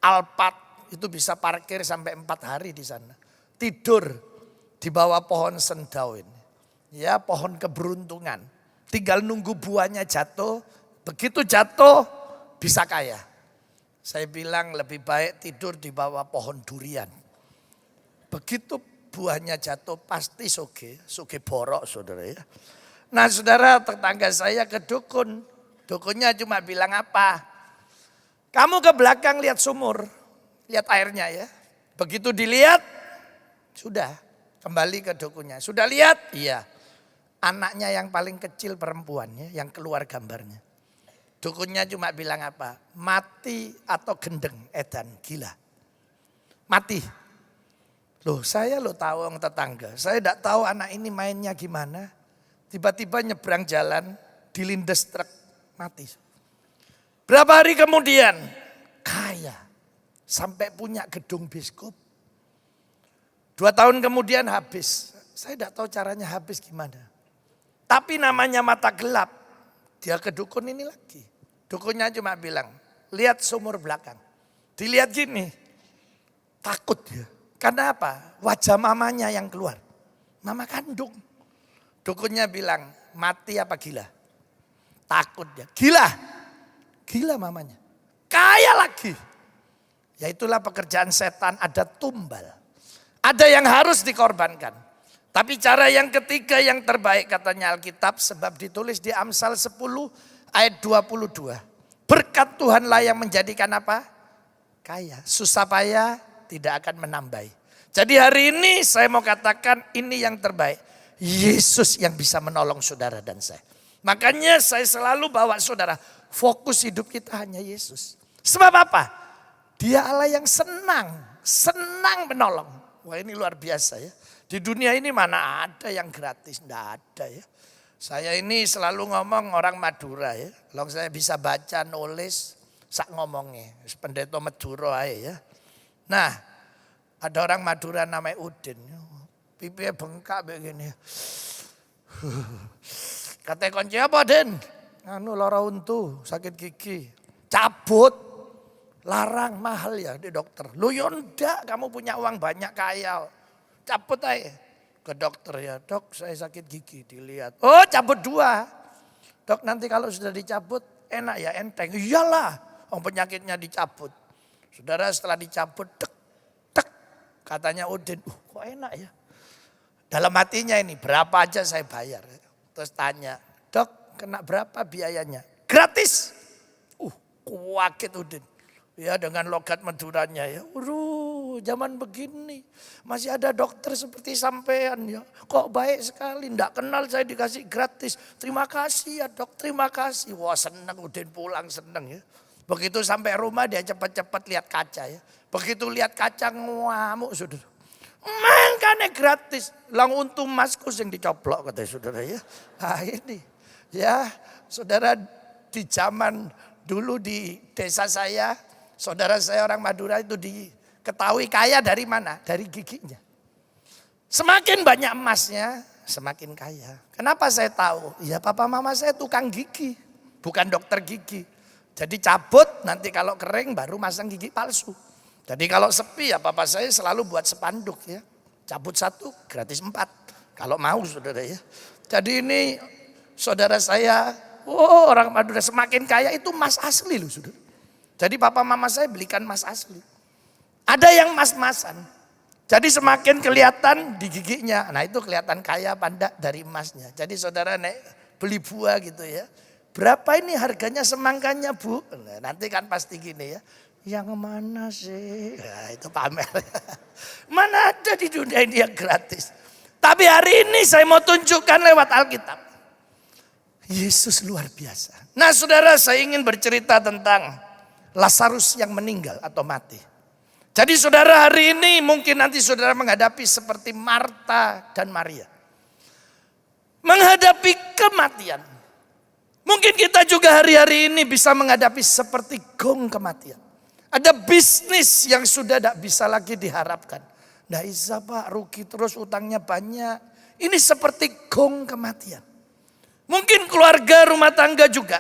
Alphard itu bisa parkir sampai 4 hari di sana. Tidur di bawah pohon sendauin. Ya pohon keberuntungan. Tinggal nunggu buahnya jatuh. Begitu jatuh bisa kaya. Saya bilang lebih baik tidur di bawah pohon durian. Begitu buahnya jatuh pasti soge borok saudara ya. Nah saudara, tetangga saya ke dukun. Dukunnya cuma bilang apa? Kamu ke belakang lihat sumur. Lihat airnya ya. Begitu dilihat, sudah kembali ke dukunnya. Sudah lihat? Iya. Anaknya yang paling kecil perempuannya yang keluar gambarnya. Dukunnya cuma bilang apa? Mati atau gendeng, edan, gila. Mati. Loh saya tahu orang tetangga. Saya tidak tahu anak ini mainnya gimana. Tiba-tiba nyebrang jalan, dilindes truk, mati. Berapa hari kemudian, kaya. Sampai punya gedung biskup. 2 tahun kemudian habis. Saya tidak tahu caranya habis gimana. Tapi namanya mata gelap. Dia ke dukun ini lagi. Dukunnya cuma bilang, lihat sumur belakang. Dilihat gini, takut dia. Karena apa? Wajah mamanya yang keluar. Mama kandung. Dukunnya bilang, mati apa gila? Takut dia. Gila. Gila mamanya. Kaya lagi. Ya itulah pekerjaan setan, ada tumbal. Ada yang harus dikorbankan. Tapi cara yang ketiga yang terbaik katanya Alkitab. Sebab ditulis di Amsal 10 ayat 22. Berkat Tuhanlah yang menjadikan apa? Kaya. Susah payah tidak akan menambahi. Jadi hari ini saya mau katakan ini yang terbaik. Yesus yang bisa menolong saudara dan saya. Makanya saya selalu bawa saudara, fokus hidup kita hanya Yesus. Sebab apa? Dia Allah yang senang menolong. Wah ini luar biasa ya. Di dunia ini mana ada yang gratis, enggak ada ya. Saya ini selalu ngomong orang Madura ya. Kalau saya bisa baca, nulis, sak ngomongnya. Pendeta Madura ya. Nah ada orang Madura namanya Udin. Pipinya bengkak begini. Katanya kunci apa Den? Anu lara untu, sakit gigi. Cabut, larang mahal ya di dokter. Lu yonda kamu punya uang banyak kaya. Cabut aja ke dokter ya. Dok saya sakit gigi dilihat. Oh cabut 2. Dok nanti kalau sudah dicabut enak ya enteng. Iyalah penyakitnya dicabut. Saudara setelah dicabut tek. Katanya Udin, kok enak ya. Dalam hatinya ini berapa aja saya bayar. Terus tanya, dok kena berapa biayanya? Gratis. Kuakit Udin. Ya dengan logat Maduranya ya. Zaman begini masih ada dokter seperti sampean ya. Kok baik sekali, enggak kenal saya dikasih gratis. Terima kasih ya dok, terima kasih. Wah senang Udin pulang senang ya. Begitu sampai rumah dia cepat-cepat lihat kaca ya. Begitu lihat kaca ngamuk saudara. Makanya gratis. Lang untung masku yang dicoplok katanya saudara ya. Nah ini ya saudara di zaman dulu di desa saya. Saudara saya orang Madura itu diketahui kaya dari mana? Dari giginya. Semakin banyak emasnya semakin kaya. Kenapa saya tahu? Ya papa mama saya tukang gigi. Bukan dokter gigi. Jadi cabut nanti kalau kering baru masang gigi palsu. Jadi kalau sepi ya papa saya selalu buat spanduk ya. Cabut 1 gratis 4. Kalau mau saudara ya. Jadi ini saudara saya, orang Madura semakin kaya itu emas asli loh saudara. Jadi papa mama saya belikan emas asli. Ada yang emas-emasan. Jadi semakin kelihatan di giginya. Nah itu kelihatan kaya pandai dari emasnya. Jadi saudara naik beli buah gitu ya. Berapa ini harganya semangkanya bu? Nah, nanti kan pasti gini ya. Yang mana sih? Ya, itu pamer. Mana ada di dunia ini yang gratis. Tapi hari ini saya mau tunjukkan lewat Alkitab. Yesus luar biasa. Nah saudara, saya ingin bercerita tentang Lazarus yang meninggal atau mati. Jadi saudara, hari ini mungkin nanti saudara menghadapi seperti Marta dan Maria. Menghadapi kematian. Mungkin kita juga hari-hari ini bisa menghadapi seperti gong kematian. Ada bisnis yang sudah tidak bisa lagi diharapkan. Nggak bisa Pak, rugi terus, utangnya banyak. Ini seperti gong kematian. Mungkin keluarga rumah tangga juga.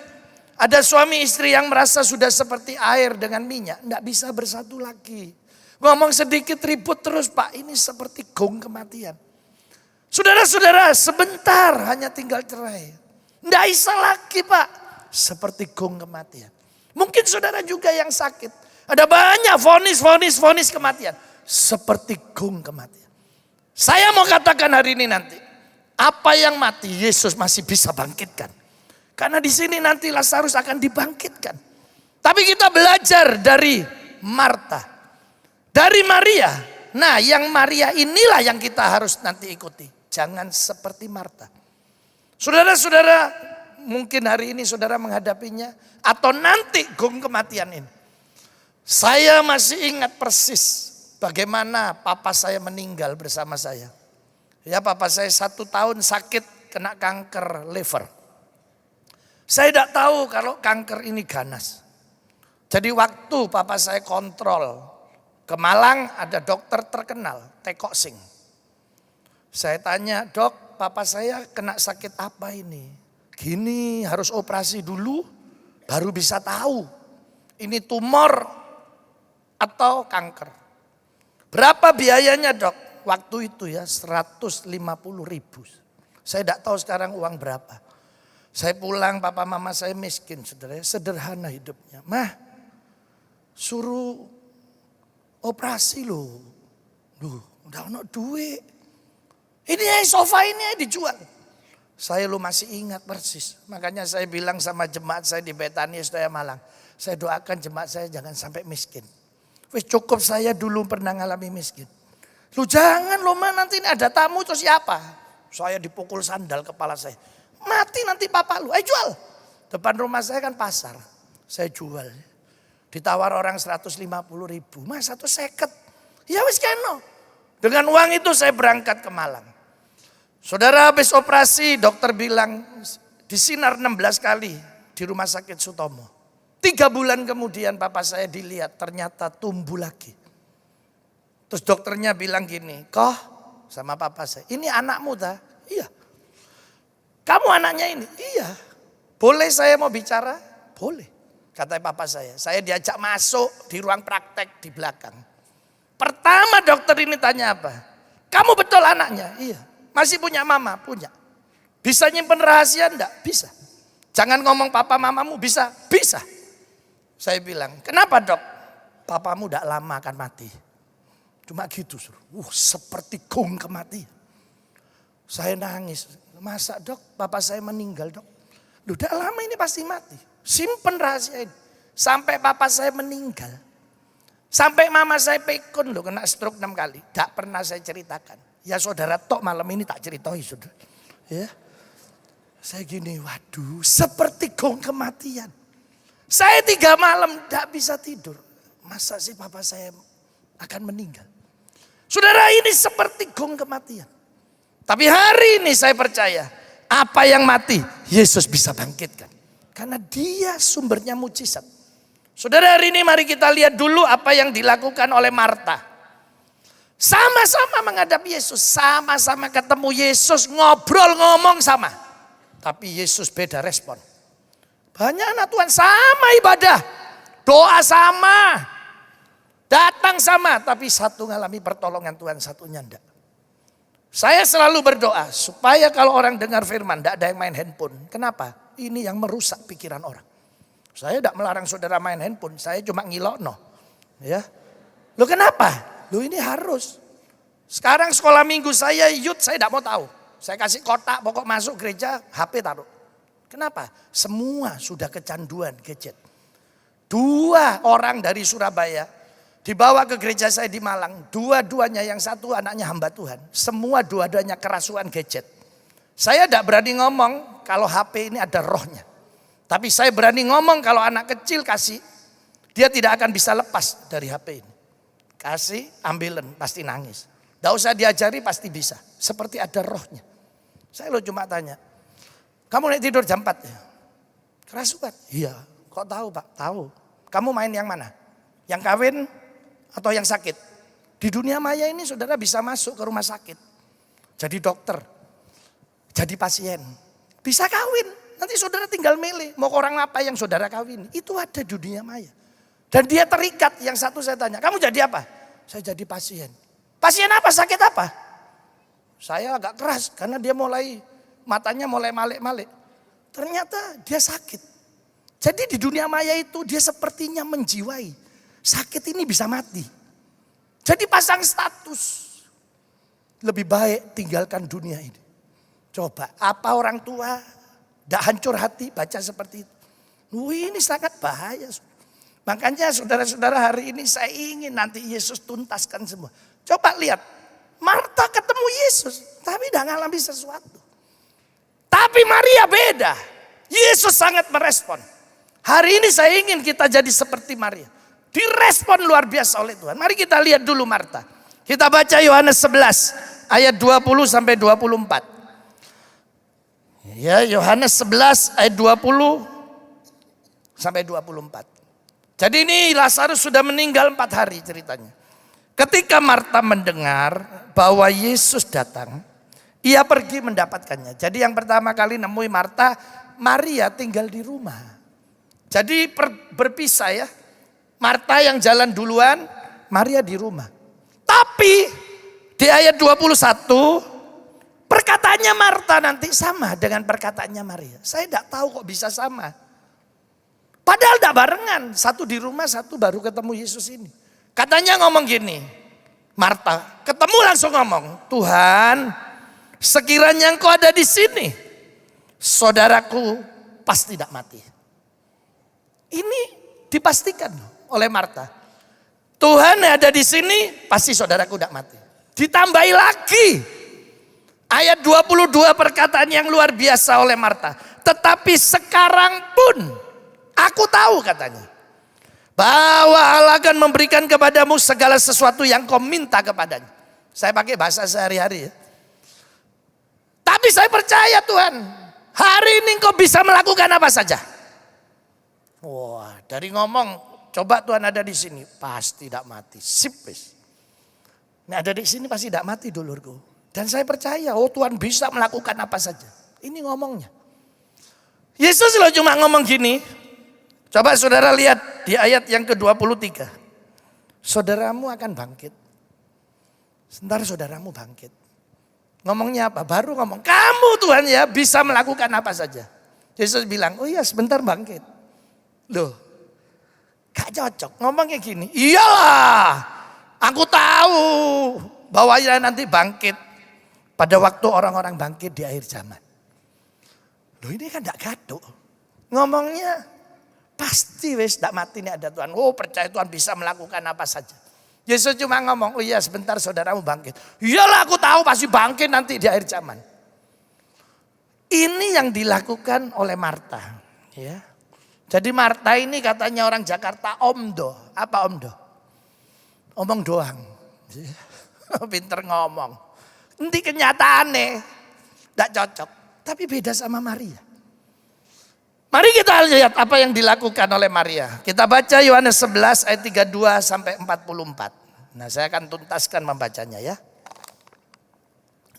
Ada suami istri yang merasa sudah seperti air dengan minyak. Nggak bisa bersatu lagi. Ngomong sedikit ribut terus Pak, ini seperti gong kematian. Saudara-saudara, sebentar hanya tinggal cerai. Nggak bisa lagi Pak, seperti gong kematian. Mungkin saudara juga yang sakit. Ada banyak vonis kematian. Seperti gong kematian. Saya mau katakan hari ini nanti, apa yang mati Yesus masih bisa bangkitkan. Karena di sini nanti Lazarus akan dibangkitkan. Tapi kita belajar dari Marta, dari Maria. Nah, yang Maria inilah yang kita harus nanti ikuti. Jangan seperti Marta. Saudara-saudara, mungkin hari ini saudara menghadapinya atau nanti gong kematian ini. Saya masih ingat persis bagaimana papa saya meninggal bersama saya. Ya, papa saya 1 tahun sakit kena kanker liver. Saya tidak tahu kalau kanker ini ganas. Jadi waktu papa saya kontrol ke Malang, ada dokter terkenal, Tekok Sing. Saya tanya, dok, papa saya kena sakit apa ini? Gini, harus operasi dulu baru bisa tahu. Ini tumor atau kanker. Berapa biayanya dok? Waktu itu ya 150.000. Saya tidak tahu sekarang uang berapa. Saya pulang, papa mama saya miskin, saudara, sederhana hidupnya. Mah, suruh operasi loh. Duh, udah ada duit. Ini sofa ini dijual. Saya lu masih ingat persis. Makanya saya bilang sama jemaat saya di Betania Sedaya Malang. Saya doakan jemaat saya jangan sampai miskin. Wis cukup saya dulu pernah ngalami miskin. Lu jangan lo mah, nanti ini ada tamu terus siapa? Saya dipukul sandal kepala saya. Mati nanti papa lu, ayo jual. Depan rumah saya kan pasar. Saya jual. Ditawar orang 150.000. Mas 150. Ya wis keno. Dengan uang itu saya berangkat ke Malang. Saudara, habis operasi dokter bilang disinar 16 kali di rumah sakit Sutomo. 3 bulan kemudian papa saya dilihat ternyata tumbuh lagi. Terus dokternya bilang gini, Koh sama papa saya, ini anakmu dah? Iya. Kamu anaknya ini? Iya. Boleh saya mau bicara? Boleh. Kata papa saya diajak masuk di ruang praktek di belakang. Pertama dokter ini tanya apa? Kamu betul anaknya? Iya. Masih punya mama? Punya. Bisa nyimpen rahasia? Enggak? Bisa. Jangan ngomong papa mamamu? Bisa? Bisa. Saya bilang, kenapa dok? Papamu enggak lama akan mati. Cuma gitu. Seperti gong kematian. Saya nangis. Masa dok? Papa saya meninggal dok? Udah lama ini pasti mati. Simpen rahasia ini. Sampai papa saya meninggal. Sampai mama saya pekun loh, kena stroke 6 kali. Tidak pernah saya ceritakan. Ya saudara tok malam ini tak ceritain saudara. Ya. Saya gini, waduh seperti gong kematian. Saya 3 malam tidak bisa tidur. Masa sih papa saya akan meninggal. Saudara, ini seperti gong kematian. Tapi hari ini saya percaya apa yang mati Yesus bisa bangkitkan. Karena dia sumbernya mujizat. Saudara, hari ini mari kita lihat dulu apa yang dilakukan oleh Marta. Sama-sama menghadap Yesus, sama-sama ketemu Yesus, ngobrol ngomong sama. Tapi Yesus beda respon. Banyak anak Tuhan sama ibadah, doa sama, datang sama. Tapi satu ngalami pertolongan Tuhan, satunya enggak. Saya selalu berdoa supaya kalau orang dengar firman enggak ada yang main handphone. Kenapa? Ini yang merusak pikiran orang. Saya tidak melarang saudara main handphone, saya cuma ngilokno. Ya. Loh kenapa? Loh ini harus. Sekarang sekolah minggu saya youth, saya tidak mau tahu. Saya kasih kotak, pokok masuk gereja, HP taruh. Kenapa? Semua sudah kecanduan gadget. 2 orang dari Surabaya dibawa ke gereja saya di Malang. 2-duanya, yang satu anaknya hamba Tuhan. Semua 2-duanya kerasuan gadget. Saya tidak berani ngomong, kalau HP ini ada rohnya. Tapi saya berani ngomong kalau anak kecil kasih, dia tidak akan bisa lepas dari HP ini. Kasih, ambilin, pasti nangis. Tidak usah diajari, pasti bisa. Seperti ada rohnya. Saya lo cuma tanya, kamu naik tidur jam 4 ya? Kerasukan? Iya. Kok tahu Pak? Tahu. Kamu main yang mana? Yang kawin atau yang sakit? Di dunia maya ini saudara bisa masuk ke rumah sakit. Jadi dokter. Jadi pasien. Bisa kawin. Nanti saudara tinggal milih. Mau orang apa yang saudara kawin. Itu ada di dunia maya. Dan dia terikat. Yang satu saya tanya, kamu jadi apa? Saya jadi pasien. Pasien apa? Sakit apa? Saya agak keras karena dia matanya mulai malik-malik. Ternyata dia sakit. Jadi di dunia maya itu dia sepertinya menjiwai. Sakit ini bisa mati. Jadi pasang status. Lebih baik tinggalkan dunia ini. Coba apa orang tua tidak hancur hati baca seperti itu. Wih, ini sangat bahaya. Makanya saudara-saudara hari ini saya ingin nanti Yesus tuntaskan semua. Coba lihat. Marta ketemu Yesus. Tapi tidak ngalami sesuatu. Tapi Maria beda. Yesus sangat merespon. Hari ini saya ingin kita jadi seperti Maria. Direspon luar biasa oleh Tuhan. Mari kita lihat dulu Marta. Kita baca Yohanes 11 ayat 20 sampai 24. Ya, Yohanes 11 ayat 20 sampai 24. Jadi ini Lazarus sudah meninggal 4 hari ceritanya. Ketika Marta mendengar bahwa Yesus datang, ia pergi mendapatkannya. Jadi yang pertama kali nemui Marta, Maria tinggal di rumah. Jadi berpisah ya. Marta yang jalan duluan, Maria di rumah. Tapi di ayat 21, perkataannya Marta nanti sama dengan perkataannya Maria. Saya tidak tahu kok bisa sama. Padahal tidak barengan, satu di rumah, satu baru ketemu Yesus ini. Katanya ngomong gini, Marta ketemu langsung ngomong, Tuhan sekiranya engkau ada di sini, saudaraku pasti tidak mati. Ini dipastikan oleh Marta. Tuhan ada di sini, pasti saudaraku tidak mati. Ditambahi lagi ayat 22 perkataan yang luar biasa oleh Marta. Tetapi sekarang pun aku tahu katanya. Bahwa Allah akan memberikan kepadamu segala sesuatu yang kau minta kepadanya. Saya pakai bahasa sehari-hari ya. Tapi saya percaya Tuhan. Hari ini kau bisa melakukan apa saja. Wah, dari ngomong coba Tuhan ada di sini. Pasti tidak mati. Sip wis. Nah ada di sini pasti tidak mati dulurku. Dan saya percaya Tuhan bisa melakukan apa saja. Ini ngomongnya. Yesus loh cuma ngomong gini. Coba saudara lihat di ayat yang ke-23. Saudaramu akan bangkit. Sebentar saudaramu bangkit. Ngomongnya apa? Baru ngomong, kamu Tuhan ya bisa melakukan apa saja. Yesus bilang, oh iya sebentar bangkit. Loh, gak cocok. Ngomongnya gini, iyalah aku tahu bahwa ya nanti bangkit. Pada waktu orang-orang bangkit di akhir zaman. Loh ini kan gak gaduh. Ngomongnya pasti wis tidak mati ini ada Tuhan. Oh percaya Tuhan bisa melakukan apa saja. Yesus cuma ngomong, oh iya sebentar saudaramu bangkit. Iyalah aku tahu pasti bangkit nanti di akhir zaman. Ini yang dilakukan oleh Marta. Ya. Jadi Marta ini katanya orang Jakarta omdo. Apa omdo? Omong doang. Pinter ngomong. Nanti kenyataannya tidak cocok. Tapi beda sama Maria. Mari kita lihat apa yang dilakukan oleh Maria. Kita baca Yohanes 11 ayat 32 sampai 44. Nah saya akan tuntaskan membacanya ya.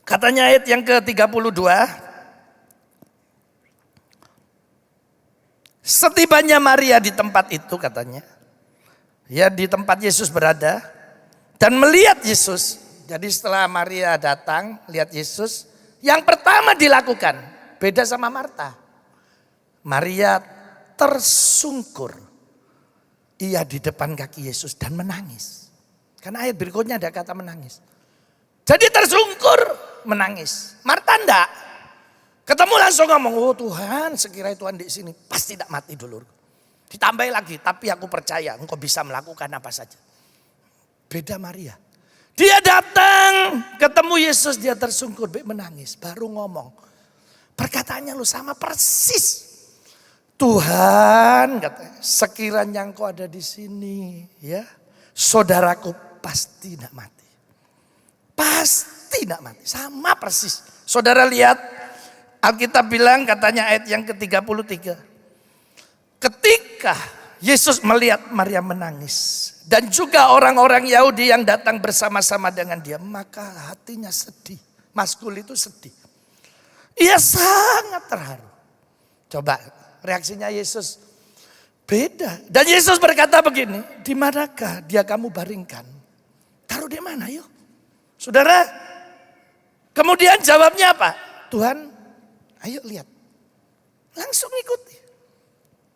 Katanya ayat yang ke-32. Setibanya Maria di tempat itu katanya. Ya di tempat Yesus berada. Dan melihat Yesus. Jadi setelah Maria datang lihat Yesus. Yang pertama dilakukan. Beda sama Marta. Maria tersungkur. Ia di depan kaki Yesus dan menangis. Karena ayat berikutnya ada kata menangis. Jadi tersungkur menangis. Marta enggak. Ketemu langsung ngomong, oh Tuhan sekiranya Tuhan di sini pasti tidak mati dulu. Ditambahi lagi, tapi aku percaya engkau bisa melakukan apa saja. Beda Maria. Dia datang ketemu Yesus dia tersungkur menangis. Baru ngomong. Perkataannya lu sama persis. Tuhan katanya, sekiranya engkau ada di sini ya, saudaraku pasti tidak mati. Pasti tidak mati, sama persis. Saudara lihat Alkitab bilang katanya ayat yang ke-33. Ketika Yesus melihat Maria menangis dan juga orang-orang Yahudi yang datang bersama-sama dengan dia, maka hatinya sedih. Maskul itu sedih. Ia sangat terharu. Coba reaksinya Yesus beda. Dan Yesus berkata begini, di manakah dia kamu baringkan? Taruh di mana yuk? Saudara, kemudian jawabnya apa? Tuhan, ayo lihat. Langsung ikuti.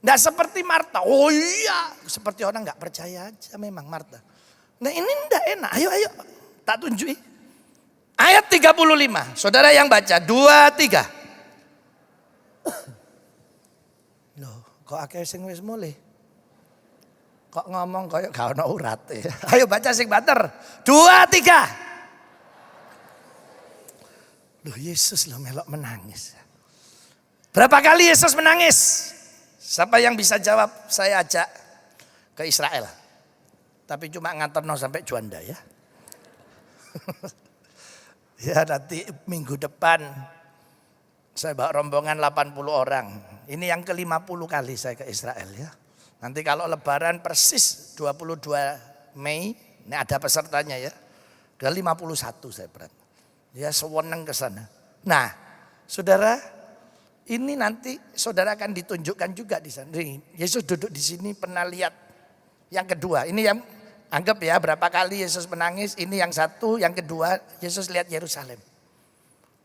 Nggak seperti Marta. Oh iya, seperti orang nggak percaya aja memang Marta. Nah ini enggak enak. Ayo, tak tunjuki. Ayat 35. Saudara yang baca 2, 3. Loh, kok akeh sing wis mulih? Kok ngomong koyo gak ono urate. Ayo baca sing banter. 2, 3. Loh Yesus lo melok menangis. Berapa kali Yesus menangis? Siapa yang bisa jawab? Saya ajak ke Israel. Tapi cuma nganterno sampai Juanda ya. Ya nanti minggu depan saya bawa rombongan 80 orang. Ini yang ke-50 kali saya ke Israel ya. Nanti kalau lebaran persis 22 Mei, ini ada pesertanya ya. Udah 51 saya berangkat. Ya sewenang ke sana. Nah, saudara, ini nanti saudara akan ditunjukkan juga di sana. Yesus duduk di sini pernah lihat yang kedua. Ini yang anggap ya berapa kali Yesus menangis. Ini yang satu, yang kedua Yesus lihat Yerusalem.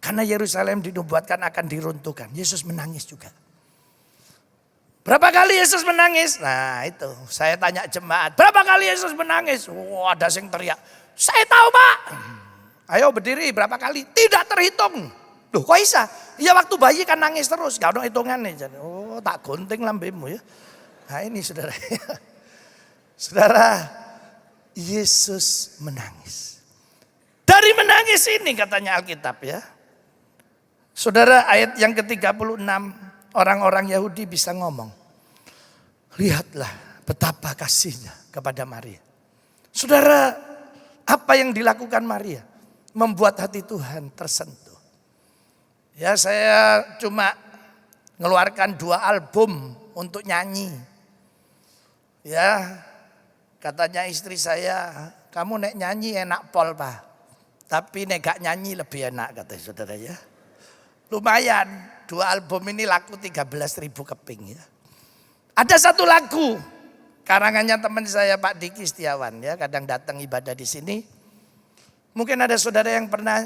Karena Yerusalem dinubuatkan akan diruntuhkan. Yesus menangis juga. Berapa kali Yesus menangis? Nah itu saya tanya jemaat. Berapa kali Yesus menangis? Wah ada yang teriak. Saya tahu Pak. Ayo berdiri berapa kali? Tidak terhitung. Loh kok bisa? Ya waktu bayi kan nangis terus. Gak ada hitungannya. Oh tak gunting lambemu ya. Nah ini saudara. Saudara, Yesus menangis. Dari menangis ini katanya Alkitab ya. Saudara ayat yang ke-36 orang-orang Yahudi bisa ngomong. Lihatlah betapa kasihnya kepada Maria. Saudara, apa yang dilakukan Maria? Membuat hati Tuhan tersentuh. Ya saya cuma ngeluarkan 2 album untuk nyanyi. Ya katanya istri saya, kamu nek nyanyi enak pol Pak. Tapi nek gak nyanyi lebih enak kata saudara ya. Lumayan 2 album ini laku 13.000 keping ya. Ada satu lagu karangannya teman saya Pak Diki Setiawan ya, kadang datang ibadah di sini. Mungkin ada saudara yang pernah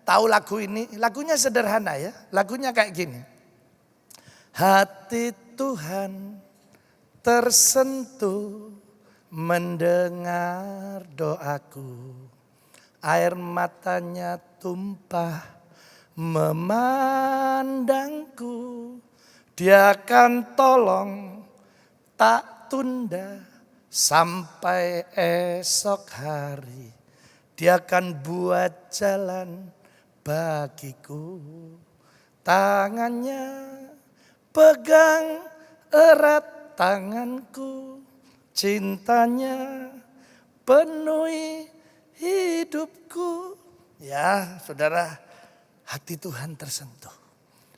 tahu lagu ini. Lagunya sederhana ya. Lagunya kayak gini. Hati Tuhan tersentuh mendengar doaku. Air matanya tumpah memandangku. Dia akan tolong tak tunda sampai esok hari. Dia akan buat jalan bagiku. Tangannya pegang erat tanganku. Cintanya penuhi hidupku. Ya saudara, hati Tuhan tersentuh.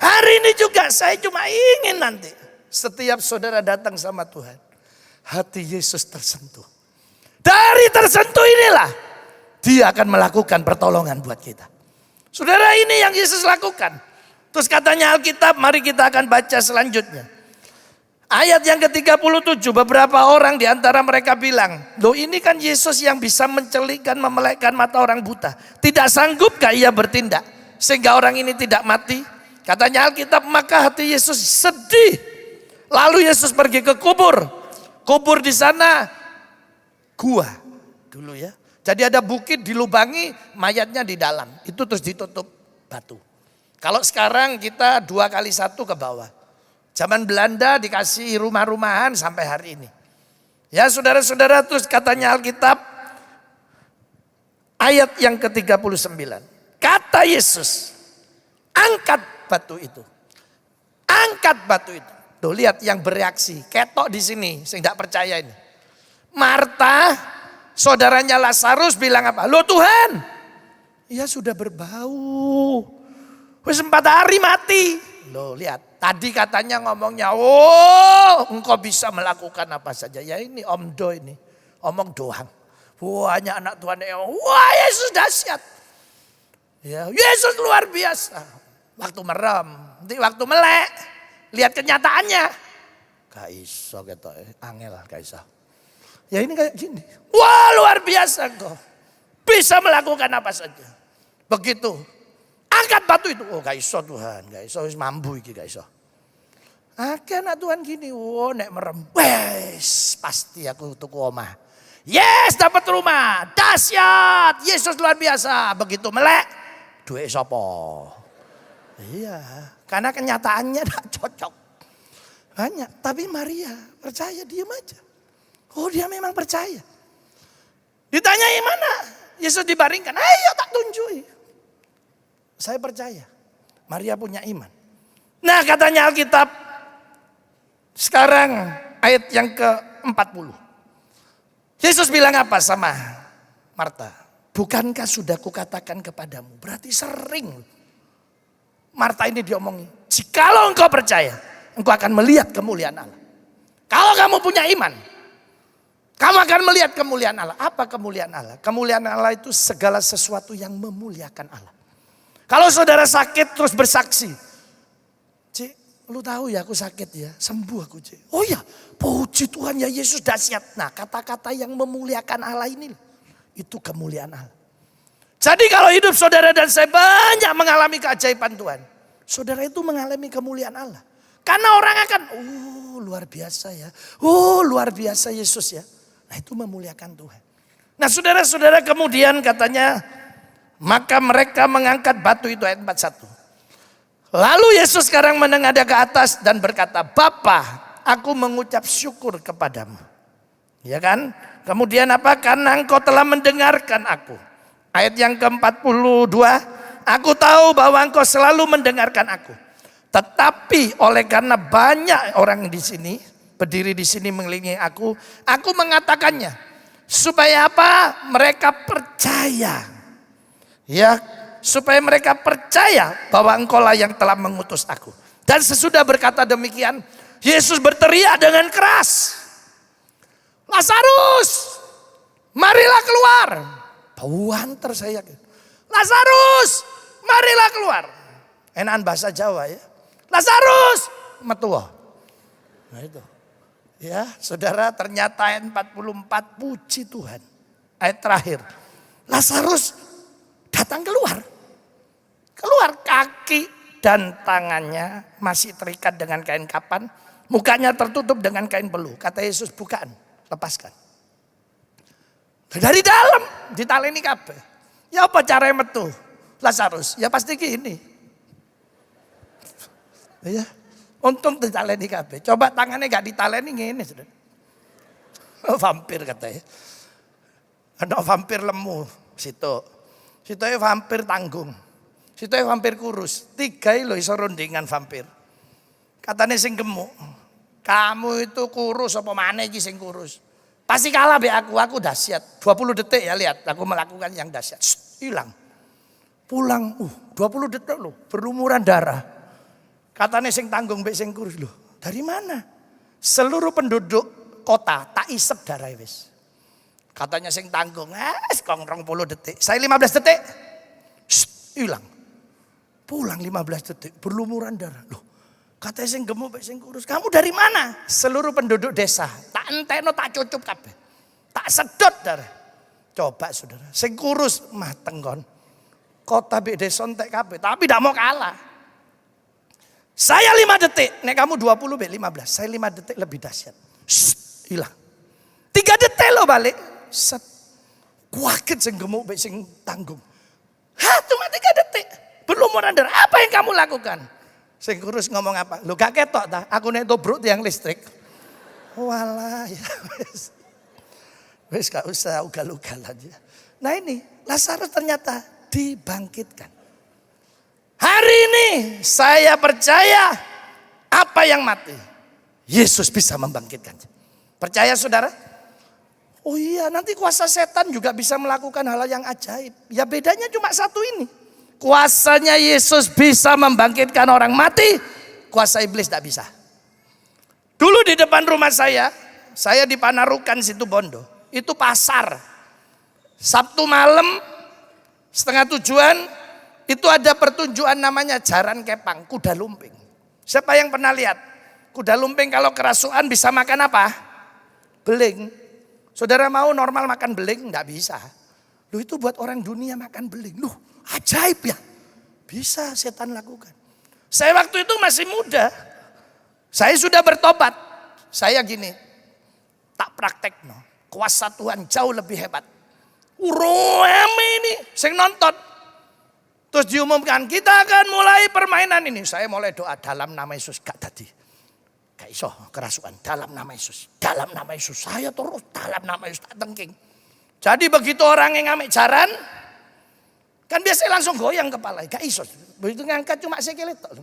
Hari ini juga saya cuma ingin nanti setiap saudara datang sama Tuhan, hati Yesus tersentuh. Dari tersentuh inilah Dia akan melakukan pertolongan buat kita. Saudara, ini yang Yesus lakukan. Terus katanya Alkitab, mari kita akan baca selanjutnya. Ayat yang ke-37, beberapa orang di antara mereka bilang, loh ini kan Yesus yang bisa mencelikkan, memelekkan mata orang buta. Tidak sanggupkah ia bertindak sehingga orang ini tidak mati? Katanya Alkitab, maka hati Yesus sedih. Lalu Yesus pergi ke kubur. Kubur di sana gua dulu ya. Jadi ada bukit dilubangi, mayatnya di dalam. Itu terus ditutup batu. Kalau sekarang kita 2x1 ke bawah. Zaman Belanda dikasih rumah-rumahan sampai hari ini. Ya saudara-saudara, terus katanya Alkitab ayat yang ke-39. Kata Yesus, angkat batu itu. Angkat batu itu. Tuh lihat yang bereaksi. Ketok di sini, saya tidak percaya ini. Marta, saudaranya Lazarus bilang apa? Loh Tuhan, ya sudah berbau. Wis 4 hari mati. Loh lihat, tadi katanya ngomongnya, oh engkau bisa melakukan apa saja. Ya ini Om Do ini, omong doang. Wahnya anak Tuhan, wah Yesus dahsyat. Ya, Yesus luar biasa. Waktu merem, nanti waktu melek, lihat kenyataannya. Gak iso gitu, angel gak iso. Ya ini kayak gini, wah luar biasa kok. Bisa melakukan apa saja. Begitu, angkat batu itu. Oh gak iso Tuhan, gak iso, mampu iki gak iso. Anak Tuhan gini, wow nek merem. Wes pasti aku tuku omah. Yes dapat rumah, dahsyat, Yesus luar biasa. Begitu melek, duit sopo. Iya, karena kenyataannya tidak cocok. Banyak, tapi Maria percaya, diam aja. Oh dia memang percaya. Ditanyai mana? Yesus dibaringkan, ayo tak tunjui. Saya percaya, Maria punya iman. Nah katanya Alkitab, sekarang ayat yang ke-40. Yesus bilang apa sama Marta? Bukankah sudah kukatakan kepadamu? Berarti sering. Marta ini diomongi. Jikalau engkau percaya, engkau akan melihat kemuliaan Allah. Kalau kamu punya iman, kamu akan melihat kemuliaan Allah. Apa kemuliaan Allah? Kemuliaan Allah itu segala sesuatu yang memuliakan Allah. Kalau saudara sakit terus bersaksi. Cik, lu tahu ya aku sakit ya, sembuh aku Cik. Oh ya, puji Tuhan ya Yesus dahsyat. Nah kata-kata yang memuliakan Allah ini, itu kemuliaan Allah. Jadi kalau hidup saudara dan saya banyak mengalami keajaiban Tuhan. Saudara itu mengalami kemuliaan Allah. Karena orang akan, oh luar biasa ya. Oh luar biasa Yesus ya. Nah itu memuliakan Tuhan. Nah saudara-saudara kemudian katanya, maka mereka mengangkat batu itu ayat 41. Lalu Yesus sekarang menengadah ke atas dan berkata, Bapa, aku mengucap syukur kepadamu. Ya kan? Kemudian apa? Karena engkau telah mendengarkan aku. Ayat yang ke-42, aku tahu bahwa engkau selalu mendengarkan aku. Tetapi oleh karena banyak orang di sini, berdiri di sini mengelilingi aku mengatakannya. Supaya apa? Mereka percaya. Ya, supaya mereka percaya bahwa engkaulah yang telah mengutus aku. Dan sesudah berkata demikian, Yesus berteriak dengan keras. Lazarus, marilah keluar. Banter saya. Lazarus, marilah keluar. Enakan bahasa Jawa ya. Lazarus, metuwo. Nah itu. Ya, saudara ternyata ayat 44 puji Tuhan. Ayat terakhir. Lazarus datang keluar. Keluar kaki dan tangannya masih terikat dengan kain kapan. Mukanya tertutup dengan kain belu. Kata Yesus bukaan, lepaskan. Dari dalam ditaleni kabeh. Ya apa caranya metu Lazarus? Ya pasti gini. Ya, untung ditaleni kabeh. Coba tangannya gak ditaleni ngene sudah. Oh, vampir katanya. Ada vampir lemu situ. Situ vampir tanggung. Situ vampir kurus. 3 lho iso rundingan vampir. Katanya sing gemuk. Kamu itu kurus apa maneh iki sing kurus? Pasti kalah be aku dahsyat. 20 detik ya lihat, aku melakukan yang dahsyat. Hilang. Pulang, 20 detik loh, berlumuran darah. Katanya sing tanggung be sing kurus loh. Dari mana? Seluruh penduduk kota tak isep darah wis. Katanya sing tanggung, sekong 20 detik. Saya 15 detik. Hilang. Pulang 15 detik, berlumuran darah. Loh, katanya sing gemuk, sing kurus. Kamu dari mana? Seluruh penduduk desa. Tak enteno, tak cucup kabeh. Tak sedot darah. Coba saudara, sing kurus mah tenggon. Kota be desa entek kabeh, tapi tidak mau kalah. Saya 5 detik, nek kamu 20 be 15. Saya 5 detik lebih dahsyat. Hilang. 3 detik lo balik. Set. Kuaget sing gemuk be sing tanggung. Cuma 3 detik. Berlumuran darah. Apa yang kamu lakukan? Sing kurus ngomong apa? Lu gak ketok ta? Aku nek tobruk tiang listrik. Walah ya wis. Wis gak usah ugal-ugalan ya. Nah ini Lazarus ternyata dibangkitkan. Hari ini saya percaya apa yang mati, Yesus bisa membangkitkan. Percaya saudara? Oh iya, nanti kuasa setan juga bisa melakukan hal yang ajaib. Ya bedanya cuma satu ini. Kuasanya Yesus bisa membangkitkan orang mati, kuasa iblis tidak bisa. Dulu di depan rumah saya di Panarukan situ Bondo. Itu pasar. Sabtu malam 6:30 itu ada pertunjukan namanya Jaran Kepang, kuda lumping. Siapa yang pernah lihat? Kuda lumping kalau kerasukan bisa makan apa? Beling. Saudara mau normal makan beling? Enggak bisa. Loh itu buat orang dunia makan beling. Loh ajaib ya. Bisa setan lakukan. Saya waktu itu masih muda. Saya sudah bertobat. Saya gini, tak praktek no. Kuasa Tuhan jauh lebih hebat. Rame ini, saya nonton. Terus diumumkan, kita akan mulai permainan ini. Saya mulai doa dalam nama Yesus. Gak tadi. Gak iso kerasukan dalam nama Yesus. Dalam nama Yesus. Saya terus dalam nama Yesus tak tengking. Jadi begitu orang yang ngambil jaran, kan biasanya langsung goyang kepala. Gak iso. Begitu ngangkat cuma sekele tok.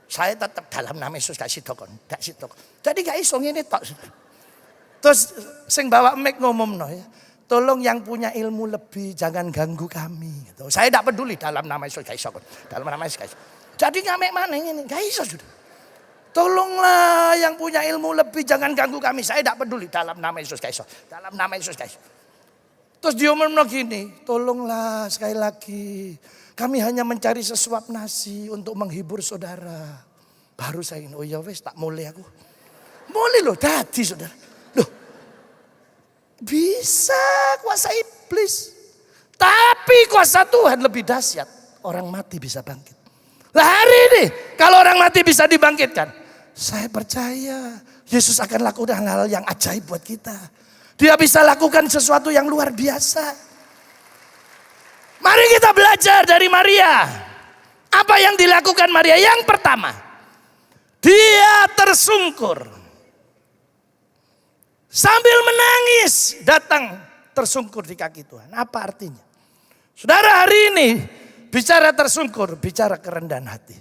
Saya tetap dalam nama Yesus gak sidokon. Gak sidokon. Jadi gak iso ngene tok. Terus sing bawa mic ngomong ya. Tolong yang punya ilmu lebih jangan ganggu kami. Gitu. Saya tidak peduli dalam nama Yesus gak iso. Dalam nama Yesus gak iso. Jadi ngamek mana ini gak iso sudah. Tolonglah yang punya ilmu lebih jangan ganggu kami. Saya tidak peduli dalam nama Yesus gak iso. Dalam nama Yesus gak iso. Terus dia ngomong gini, tolonglah sekali lagi. Kami hanya mencari sesuap nasi untuk menghibur saudara. Baru saya ini, oh ya wes tak mulai aku. Mulai loh, tadi saudara. Loh, bisa kuasa iblis. Tapi kuasa Tuhan lebih dahsyat. Orang mati bisa bangkit. Lah hari ini, kalau orang mati bisa dibangkitkan. Saya percaya Yesus akan lakukan hal-hal yang ajaib buat kita. Dia bisa lakukan sesuatu yang luar biasa. Mari kita belajar dari Maria. Apa yang dilakukan Maria? Yang pertama, dia tersungkur. Sambil menangis datang tersungkur di kaki Tuhan. Apa artinya? Saudara hari ini bicara tersungkur, bicara kerendahan hati.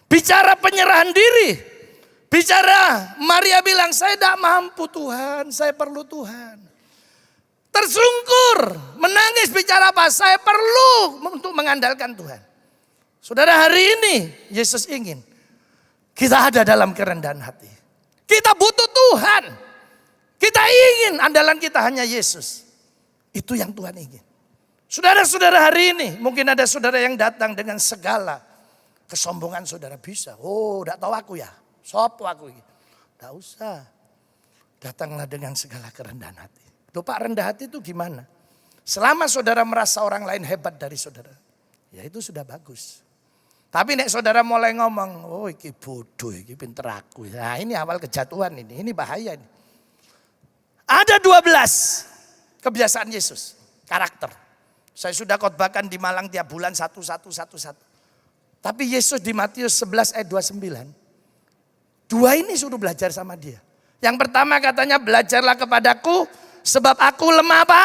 Bicara penyerahan diri. Bicara Maria bilang saya tidak mampu Tuhan, saya perlu Tuhan. Tersungkur, menangis bicara apa? Saya perlu untuk mengandalkan Tuhan. Saudara hari ini Yesus ingin kita ada dalam kerendahan hati. Kita butuh Tuhan. Kita ingin andalan kita hanya Yesus. Itu yang Tuhan ingin. Saudara-saudara hari ini mungkin ada saudara yang datang dengan segala kesombongan saudara bisa. Oh tidak tahu aku ya. Sopo aku ini. Tidak usah. Datanglah dengan segala kerendahan hati. Loh Pak, rendah hati itu gimana? Selama saudara merasa orang lain hebat dari saudara. Ya itu sudah bagus. Tapi nek saudara mulai ngomong. Oh iki bodoh, iki pinter aku. Nah ini awal kejatuhan ini. Ini bahaya ini. Ada 12 kebiasaan Yesus. Karakter. Saya sudah khotbahkan di Malang tiap bulan satu. Tapi Yesus di Matius 11 ayat 29. Dua ini suruh belajar sama dia. Yang pertama katanya belajarlah kepadaku sebab aku lemah apa?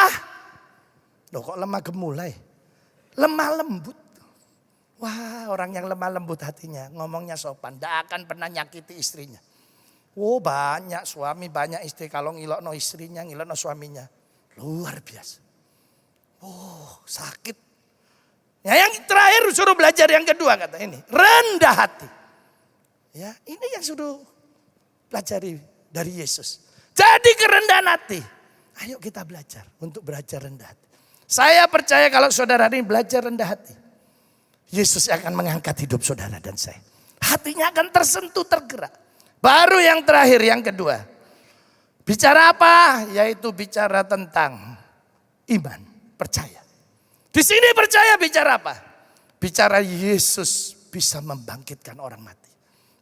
Loh kok lemah gemulai? Lemah lembut. Wah orang yang lemah lembut hatinya ngomongnya sopan. Tidak akan pernah nyakiti istrinya. Oh banyak suami banyak istri kalau ngilokno istrinya ngilokno suaminya. Luar biasa. Oh sakit. Ya, yang terakhir suruh belajar yang kedua kata ini. Rendah hati. Ya, ini yang sudah pelajari dari Yesus. Jadi kerendahan hati. Ayo kita belajar untuk belajar rendah hati. Saya percaya kalau saudara ini belajar rendah hati. Yesus akan mengangkat hidup saudara dan saya. Hatinya akan tersentuh, tergerak. Baru yang terakhir, yang kedua. Bicara apa? Yaitu bicara tentang iman, percaya. Di sini percaya bicara apa? Bicara Yesus bisa membangkitkan orang mati.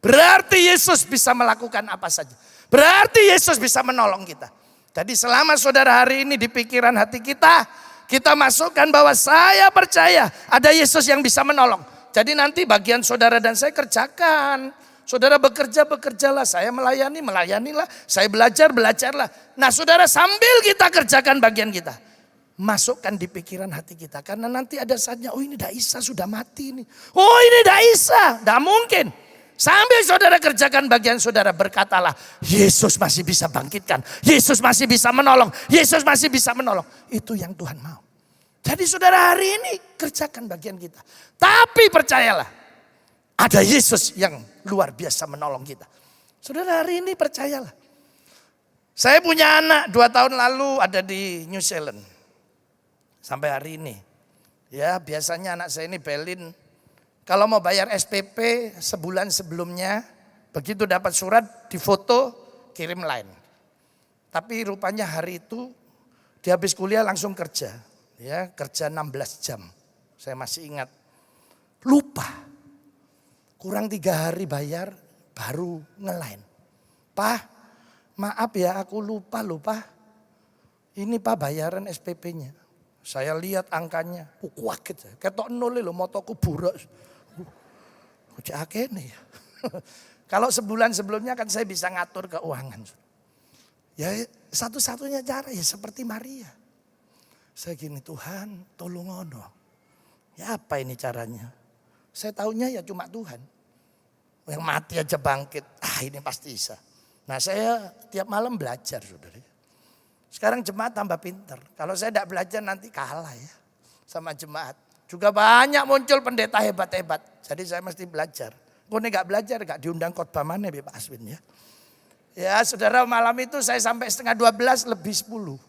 Berarti Yesus bisa melakukan apa saja. Berarti Yesus bisa menolong kita. Jadi selama saudara hari ini di pikiran hati kita, kita masukkan bahwa saya percaya ada Yesus yang bisa menolong. Jadi nanti bagian saudara dan saya kerjakan. Saudara bekerja, bekerjalah. Saya melayani, melayanilah. Saya belajar, belajarlah. Nah saudara sambil kita kerjakan bagian kita. masukkan di pikiran hati kita. Karena nanti ada saatnya, oh ini Daisa sudah mati nih. Oh ini Daisa, tidak mungkin. Sambil saudara kerjakan bagian saudara, berkatalah, Yesus masih bisa bangkitkan. Yesus masih bisa menolong. Yesus masih bisa menolong. Itu yang Tuhan mau. Jadi saudara hari ini kerjakan bagian kita. Tapi percayalah, ada Yesus yang luar biasa menolong kita. Saudara hari ini percayalah. Saya punya anak 2 tahun lalu ada di New Zealand. Sampai hari ini. Ya biasanya anak saya ini Belin. Kalau mau bayar SPP sebulan sebelumnya. Begitu dapat surat difoto kirim line. Tapi rupanya hari itu dia habis kuliah langsung kerja. Ya kerja 16 jam. Saya masih ingat. Lupa. Kurang 3 hari bayar baru ngelain. Pak, maaf ya aku lupa. Ini Pak bayaran SPP-nya. Saya lihat angkanya. Kaget saya. Ketok nol loh motoku burak. Kocak akene ya. Kalau sebulan sebelumnya kan saya bisa ngatur keuangan. Ya satu-satunya cara ya seperti Maria. Saya gini, Tuhan tolong ono. Ya apa ini caranya? Saya tahunya ya cuma Tuhan. Yang mati aja bangkit. Ini pasti bisa. Nah saya tiap malam belajar saudara. Sekarang jemaat tambah pinter. Kalau saya tidak belajar nanti kalah ya sama jemaat. Juga banyak muncul pendeta hebat-hebat. Jadi saya mesti belajar. Kalau gak belajar gak diundang khotbah mana Pak Aswin ya. Ya saudara malam itu saya sampai 11:30 lebih 10.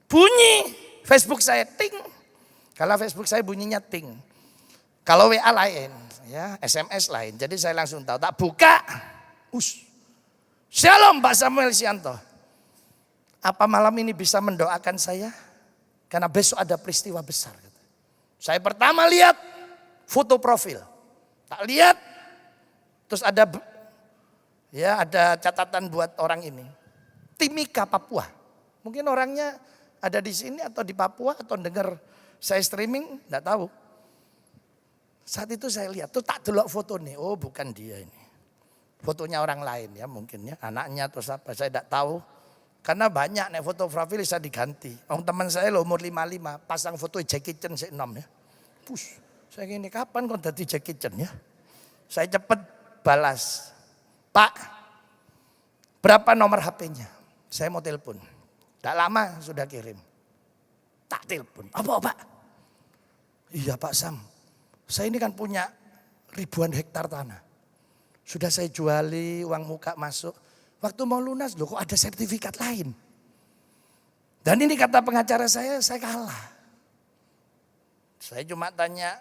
Bunyi Facebook saya ting. Kalau Facebook saya bunyinya ting. Kalau WA lain, ya SMS lain. Jadi saya langsung tahu. Tak buka. Shalom Pak Samuel Sianto. Apa malam ini bisa mendoakan saya? Karena besok ada peristiwa besar. Saya pertama lihat foto profil. Tak lihat. Terus ada catatan buat orang ini. Timika Papua. Mungkin orangnya ada di sini atau di Papua atau dengar saya streaming, enggak tahu. Saat itu saya lihat, tuh tak delok foto nih, oh bukan dia ini. Fotonya orang lain ya mungkin ya, anaknya atau siapa, saya enggak tahu. Karena banyak nih foto profil bisa diganti. Teman saya lo umur 55, pasang foto Jackie Chan si 6 ya. Saya gini, kapan kau dadi Jackie Chan ya? Saya cepet balas, Pak, berapa nomor HP-nya? Saya mau telepon. Tak lama sudah kirim. Tak telepon. Apa Pak? Iya Pak Sam. Saya ini kan punya ribuan hektar tanah. Sudah saya juali, uang muka masuk. Waktu mau lunas loh kok ada sertifikat lain. Dan ini kata pengacara saya kalah. Saya cuma tanya,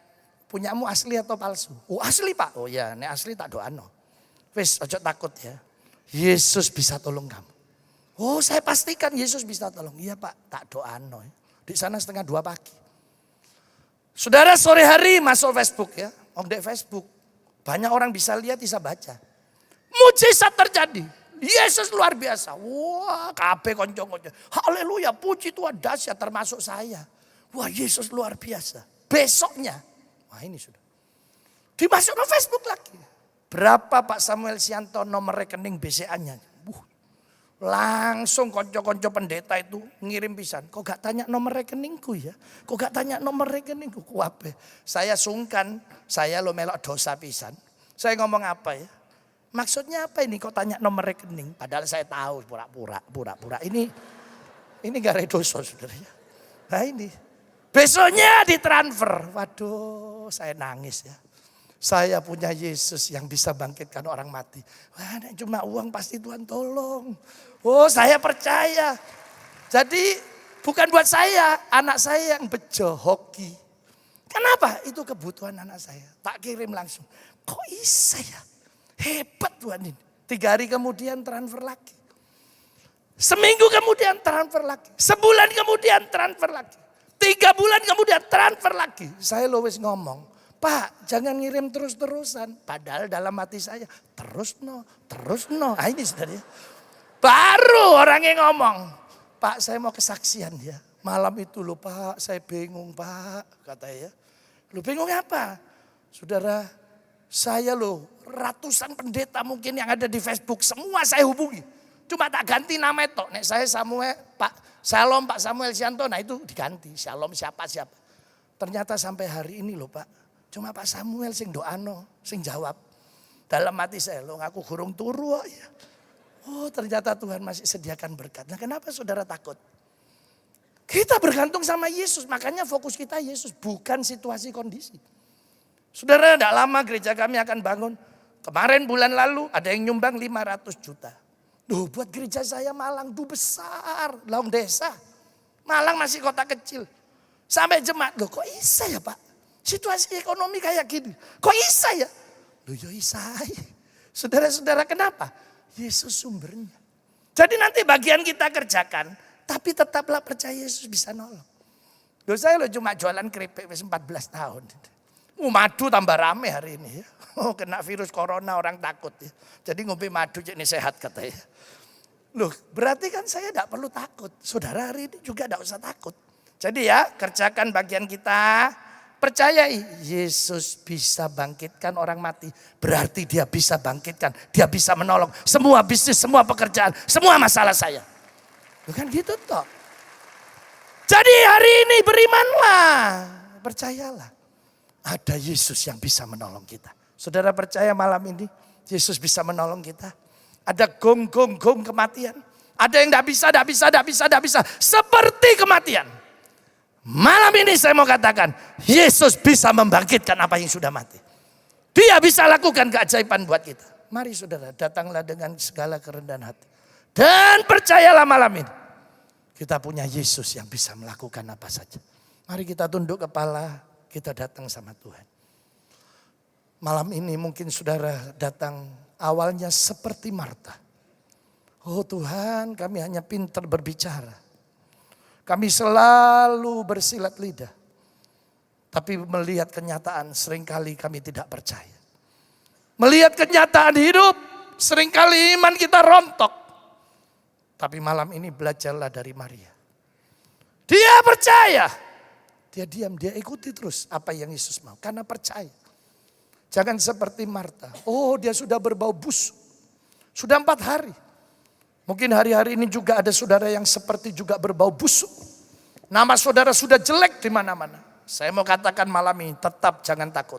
punyamu asli atau palsu? Oh asli Pak. Oh ya, ini asli tak doano. Wis ojo takut ya. Yesus bisa tolong kamu. Oh saya pastikan Yesus bisa tolong. Iya Pak, tak doano. Di sana 1:30 pagi. Saudara sore hari masuk Facebook ya. Di Facebook. Banyak orang bisa lihat, bisa baca. Mujizat terjadi. Yesus luar biasa. Wah kabeh konco-konco. Haleluya, puji Tuhan dahsyat termasuk saya. Wah Yesus luar biasa. Besoknya. Wah ini sudah. Dimasuk ke Facebook lagi. Berapa Pak Samuel Sianto nomor rekening BCA-nya? Langsung konco-konco pendeta itu ngirim pisan. Kok gak tanya nomor rekeningku ya? Kok gak tanya nomor rekeningku? Kuape. Saya sungkan, saya lo melok dosa pisan. Saya ngomong apa ya? Maksudnya apa ini kok tanya nomor rekening? Padahal saya tahu pura-pura. Ini gak ada dosa saudara. Nah ini. Besoknya ditransfer. Waduh saya nangis ya. Saya punya Yesus yang bisa bangkitkan orang mati. Wah cuma uang pasti Tuhan tolong. Oh saya percaya. Jadi bukan buat saya, anak saya yang bejo hoki. Kenapa? Itu kebutuhan anak saya. Tak kirim langsung. Kok bisa ya? Hebat Tuhan ini. 3 hari kemudian transfer lagi. Seminggu kemudian transfer lagi. Sebulan kemudian transfer lagi. 3 bulan kemudian transfer lagi. Saya wis ngomong. Pak jangan ngirim terus-terusan. Padahal dalam hati saya terus no. Nah ini saudara. Baru orang yang ngomong. Pak saya mau kesaksian ya. Malam itu loh Pak saya bingung Pak. Katanya ya. Lu bingung apa? Saudara saya loh ratusan pendeta mungkin yang ada di Facebook. Semua saya hubungi. Cuma tak ganti nama itu. Nek saya Samuel Pak Shalom Pak Samuel Sianto, nah itu diganti. Shalom siapa. Ternyata sampai hari ini loh Pak, cuma Pak Samuel sing doano, sing jawab. Dalam hati saya, loh aku gurung turu ya. Oh ternyata Tuhan masih sediakan berkat. Nah kenapa saudara takut? Kita bergantung sama Yesus, makanya fokus kita Yesus, bukan situasi kondisi. Saudara, tidak lama gereja kami akan bangun. Kemarin bulan lalu ada yang nyumbang 500 juta. Duh, buat gereja saya Malang tuh besar, Laung Desa. Malang masih kota kecil. Sampai jemaat, loh kok bisa ya Pak? Situasi ekonomi kayak gini, kok bisa ya? Loh ya bisa. Saudara-saudara kenapa? Yesus sumbernya. Jadi nanti bagian kita kerjakan, tapi tetaplah percaya Yesus bisa nolong. Loh saya loh cuma jualan keripik 14 tahun. Madu tambah rame hari ini ya. Oh kena virus corona orang takut ya. Jadi ngopi madu ini sehat katanya. Loh berarti kan saya tidak perlu takut. Saudara hari ini juga tidak usah takut. Jadi ya kerjakan bagian kita. Percayai Yesus bisa bangkitkan orang mati. Berarti dia bisa bangkitkan. Dia bisa menolong. Semua bisnis, semua pekerjaan, semua masalah saya. Bukan gitu toh. Jadi hari ini berimanlah. Percayalah. Ada Yesus yang bisa menolong kita. Saudara percaya malam ini Yesus bisa menolong kita. Ada gong kematian. Ada yang tidak bisa. Seperti kematian. Malam ini saya mau katakan Yesus bisa membangkitkan apa yang sudah mati. Dia bisa lakukan keajaiban buat kita. Mari saudara datanglah dengan segala kerendahan hati. Dan percayalah malam ini. Kita punya Yesus yang bisa melakukan apa saja. Mari kita tunduk kepala. Kita datang sama Tuhan. Malam ini mungkin saudara datang awalnya seperti Marta. Oh Tuhan, kami hanya pintar berbicara. Kami selalu bersilat lidah. Tapi melihat kenyataan seringkali kami tidak percaya. Melihat kenyataan hidup seringkali iman kita rontok. Tapi malam ini belajarlah dari Maria. Dia percaya. Dia diam, dia ikuti terus apa yang Yesus mau. Karena percaya. Jangan seperti Marta. Oh dia sudah berbau busuk. Sudah 4 hari. Mungkin hari-hari ini juga ada saudara yang seperti juga berbau busuk. Nama saudara sudah jelek di mana-mana. Saya mau katakan malam ini tetap jangan takut.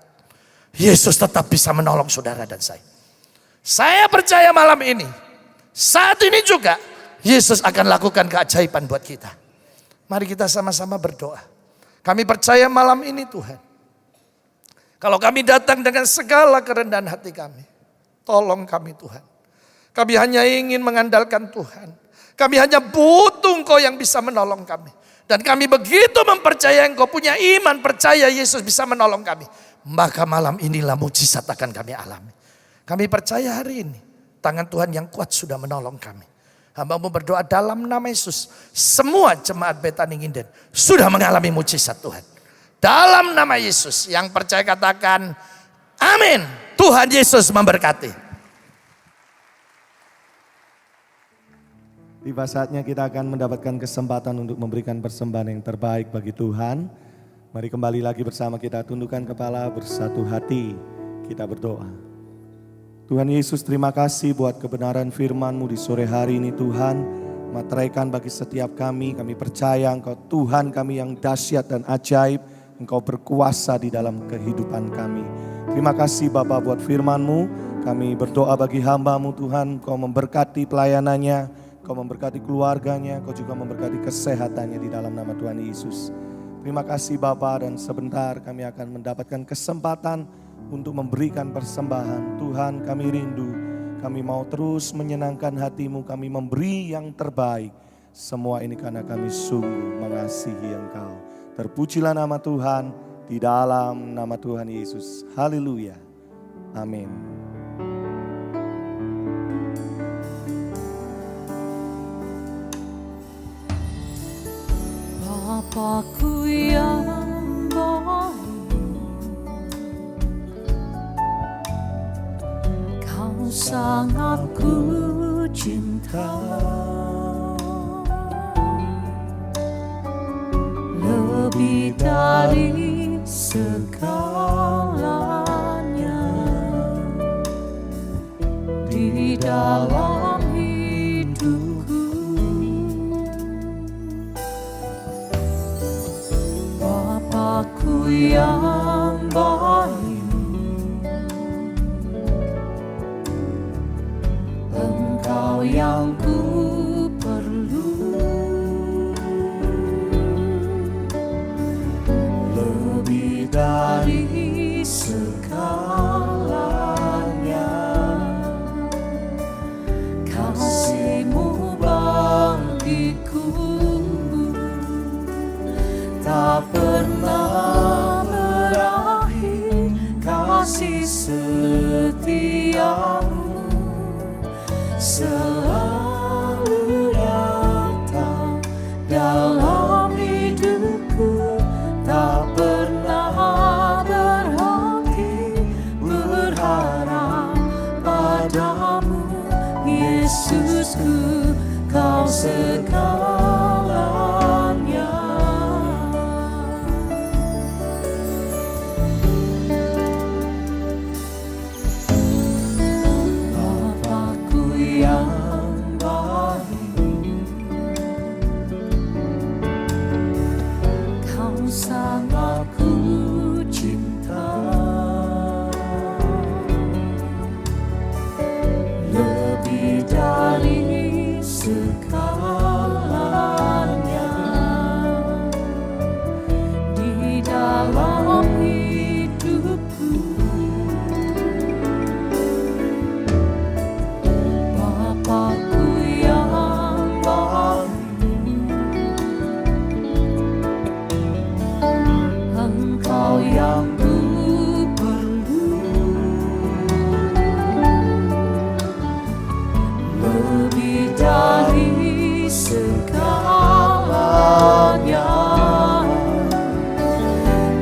Yesus tetap bisa menolong saudara dan saya. Saya percaya malam ini. Saat ini juga Yesus akan lakukan keajaiban buat kita. Mari kita sama-sama berdoa. Kami percaya malam ini Tuhan. Kalau kami datang dengan segala kerendahan hati kami. Tolong kami Tuhan. Kami hanya ingin mengandalkan Tuhan. Kami hanya butuh Engkau yang bisa menolong kami. Dan kami begitu mempercayai Engkau punya iman. Percaya Yesus bisa menolong kami. Maka malam inilah mujizat akan kami alami. Kami percaya hari ini. Tangan Tuhan yang kuat sudah menolong kami. Hamba-Mu berdoa dalam nama Yesus. Semua jemaat Betani Nginden sudah mengalami mujizat Tuhan. Dalam nama Yesus yang percaya katakan amin. Tuhan Yesus memberkati.
Tiba saatnya kita akan mendapatkan kesempatan untuk memberikan persembahan yang terbaik bagi Tuhan. Mari kembali lagi bersama kita tundukkan kepala bersatu hati. Kita berdoa. Tuhan Yesus terima kasih buat kebenaran firman-Mu di sore hari ini Tuhan. Materaikan bagi setiap kami percaya Engkau Tuhan kami yang dahsyat dan ajaib. Engkau berkuasa di dalam kehidupan kami. Terima kasih Bapa buat firman-Mu. Kami berdoa bagi hamba-Mu Tuhan. Engkau memberkati pelayanannya. Engkau memberkati keluarganya. Engkau juga memberkati kesehatannya di dalam nama Tuhan Yesus. Terima kasih Bapa dan sebentar kami akan mendapatkan kesempatan untuk memberikan persembahan. Tuhan kami rindu, kami mau terus menyenangkan hati-Mu, kami memberi yang terbaik. Semua ini karena kami sungguh mengasihi Engkau. Terpujilah nama Tuhan di dalam nama Tuhan Yesus. Haleluya. Amin.
Bapakku yang baik, Kau sangat ku cinta, lebih dari segalanya di dalam hidupku. Bapakku yang baik, Engkau yang ku perlu, lebih dari segalanya. Kasih-Mu bagiku tak pernah berakhir, kasih setia-Mu selalu nyata dalam hidupku, tak pernah berhenti berharap padamu. Yesusku, Kau segalanya. Bapakku yang baik, Kau sangat ku cinta, lebih dari segalanya. Di dalam hidupku, Bapakku yang baik, Engkau yang ku perlu, lebih dari segalanya.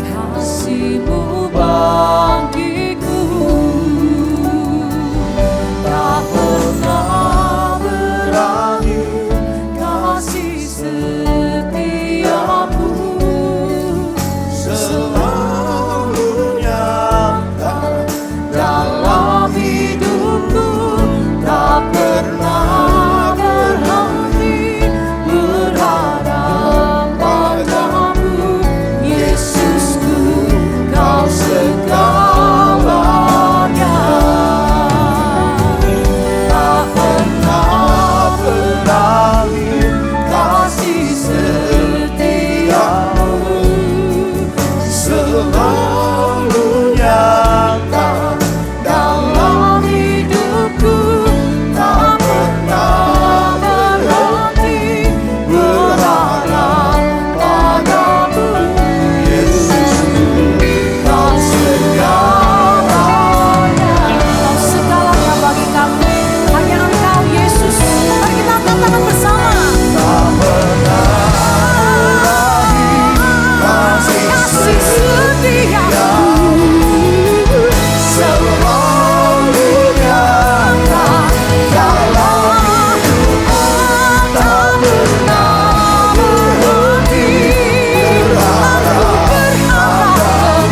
Kasih-Mu bagiku tak pernah berakhir, kasih setia-Mu selalu nyata dalam hidupku, tak pernah berhenti berharap padamu. Yesusku, Kau segalanya. Tak pernah berakhir, kasih setia-Mu selalu nyata dalam hidupku, tak pernah berhenti berharap padamu. Yesusku, Kau segalanya. Kau segalanya bagi kami, hanya Engkau Yesus. Mari kita angkat tangan bersama. Tak pernah berakhir, kasih setia-Mu selalu nyata dalam hidupku, tak pernah berhenti berharap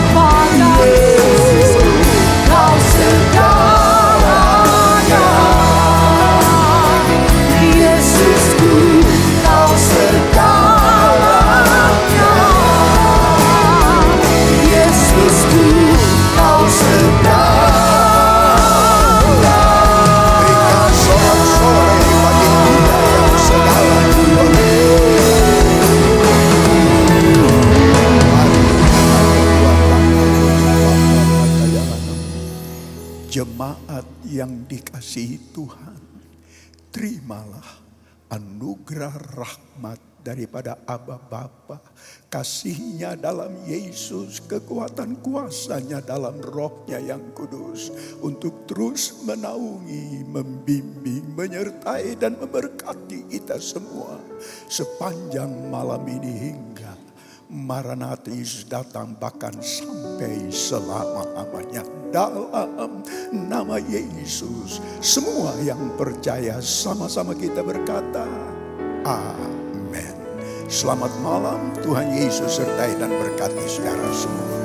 kepada Yesus. Kau segalanya. Yesusku, Kau segalanya. Yesusku, Kau segalanya.
Berikan sorak-sorai bagi Dia yang segala-galanya. Jemaat yang dikasihi Tuhan, terimalah anugerah rahmat daripada Aba Bapa, kasih-Nya dalam Yesus, kekuatan kuasa-Nya dalam Roh-Nya yang kudus, untuk terus menaungi, membimbing, menyertai dan memberkati kita semua sepanjang malam ini hingga Maranatha Yesus datang, bahkan sampai selama-lamanya. Dalam nama Yesus, semua yang percaya sama-sama kita berkata amin. Selamat malam, Tuhan Yesus sertai dan berkati saudara semua.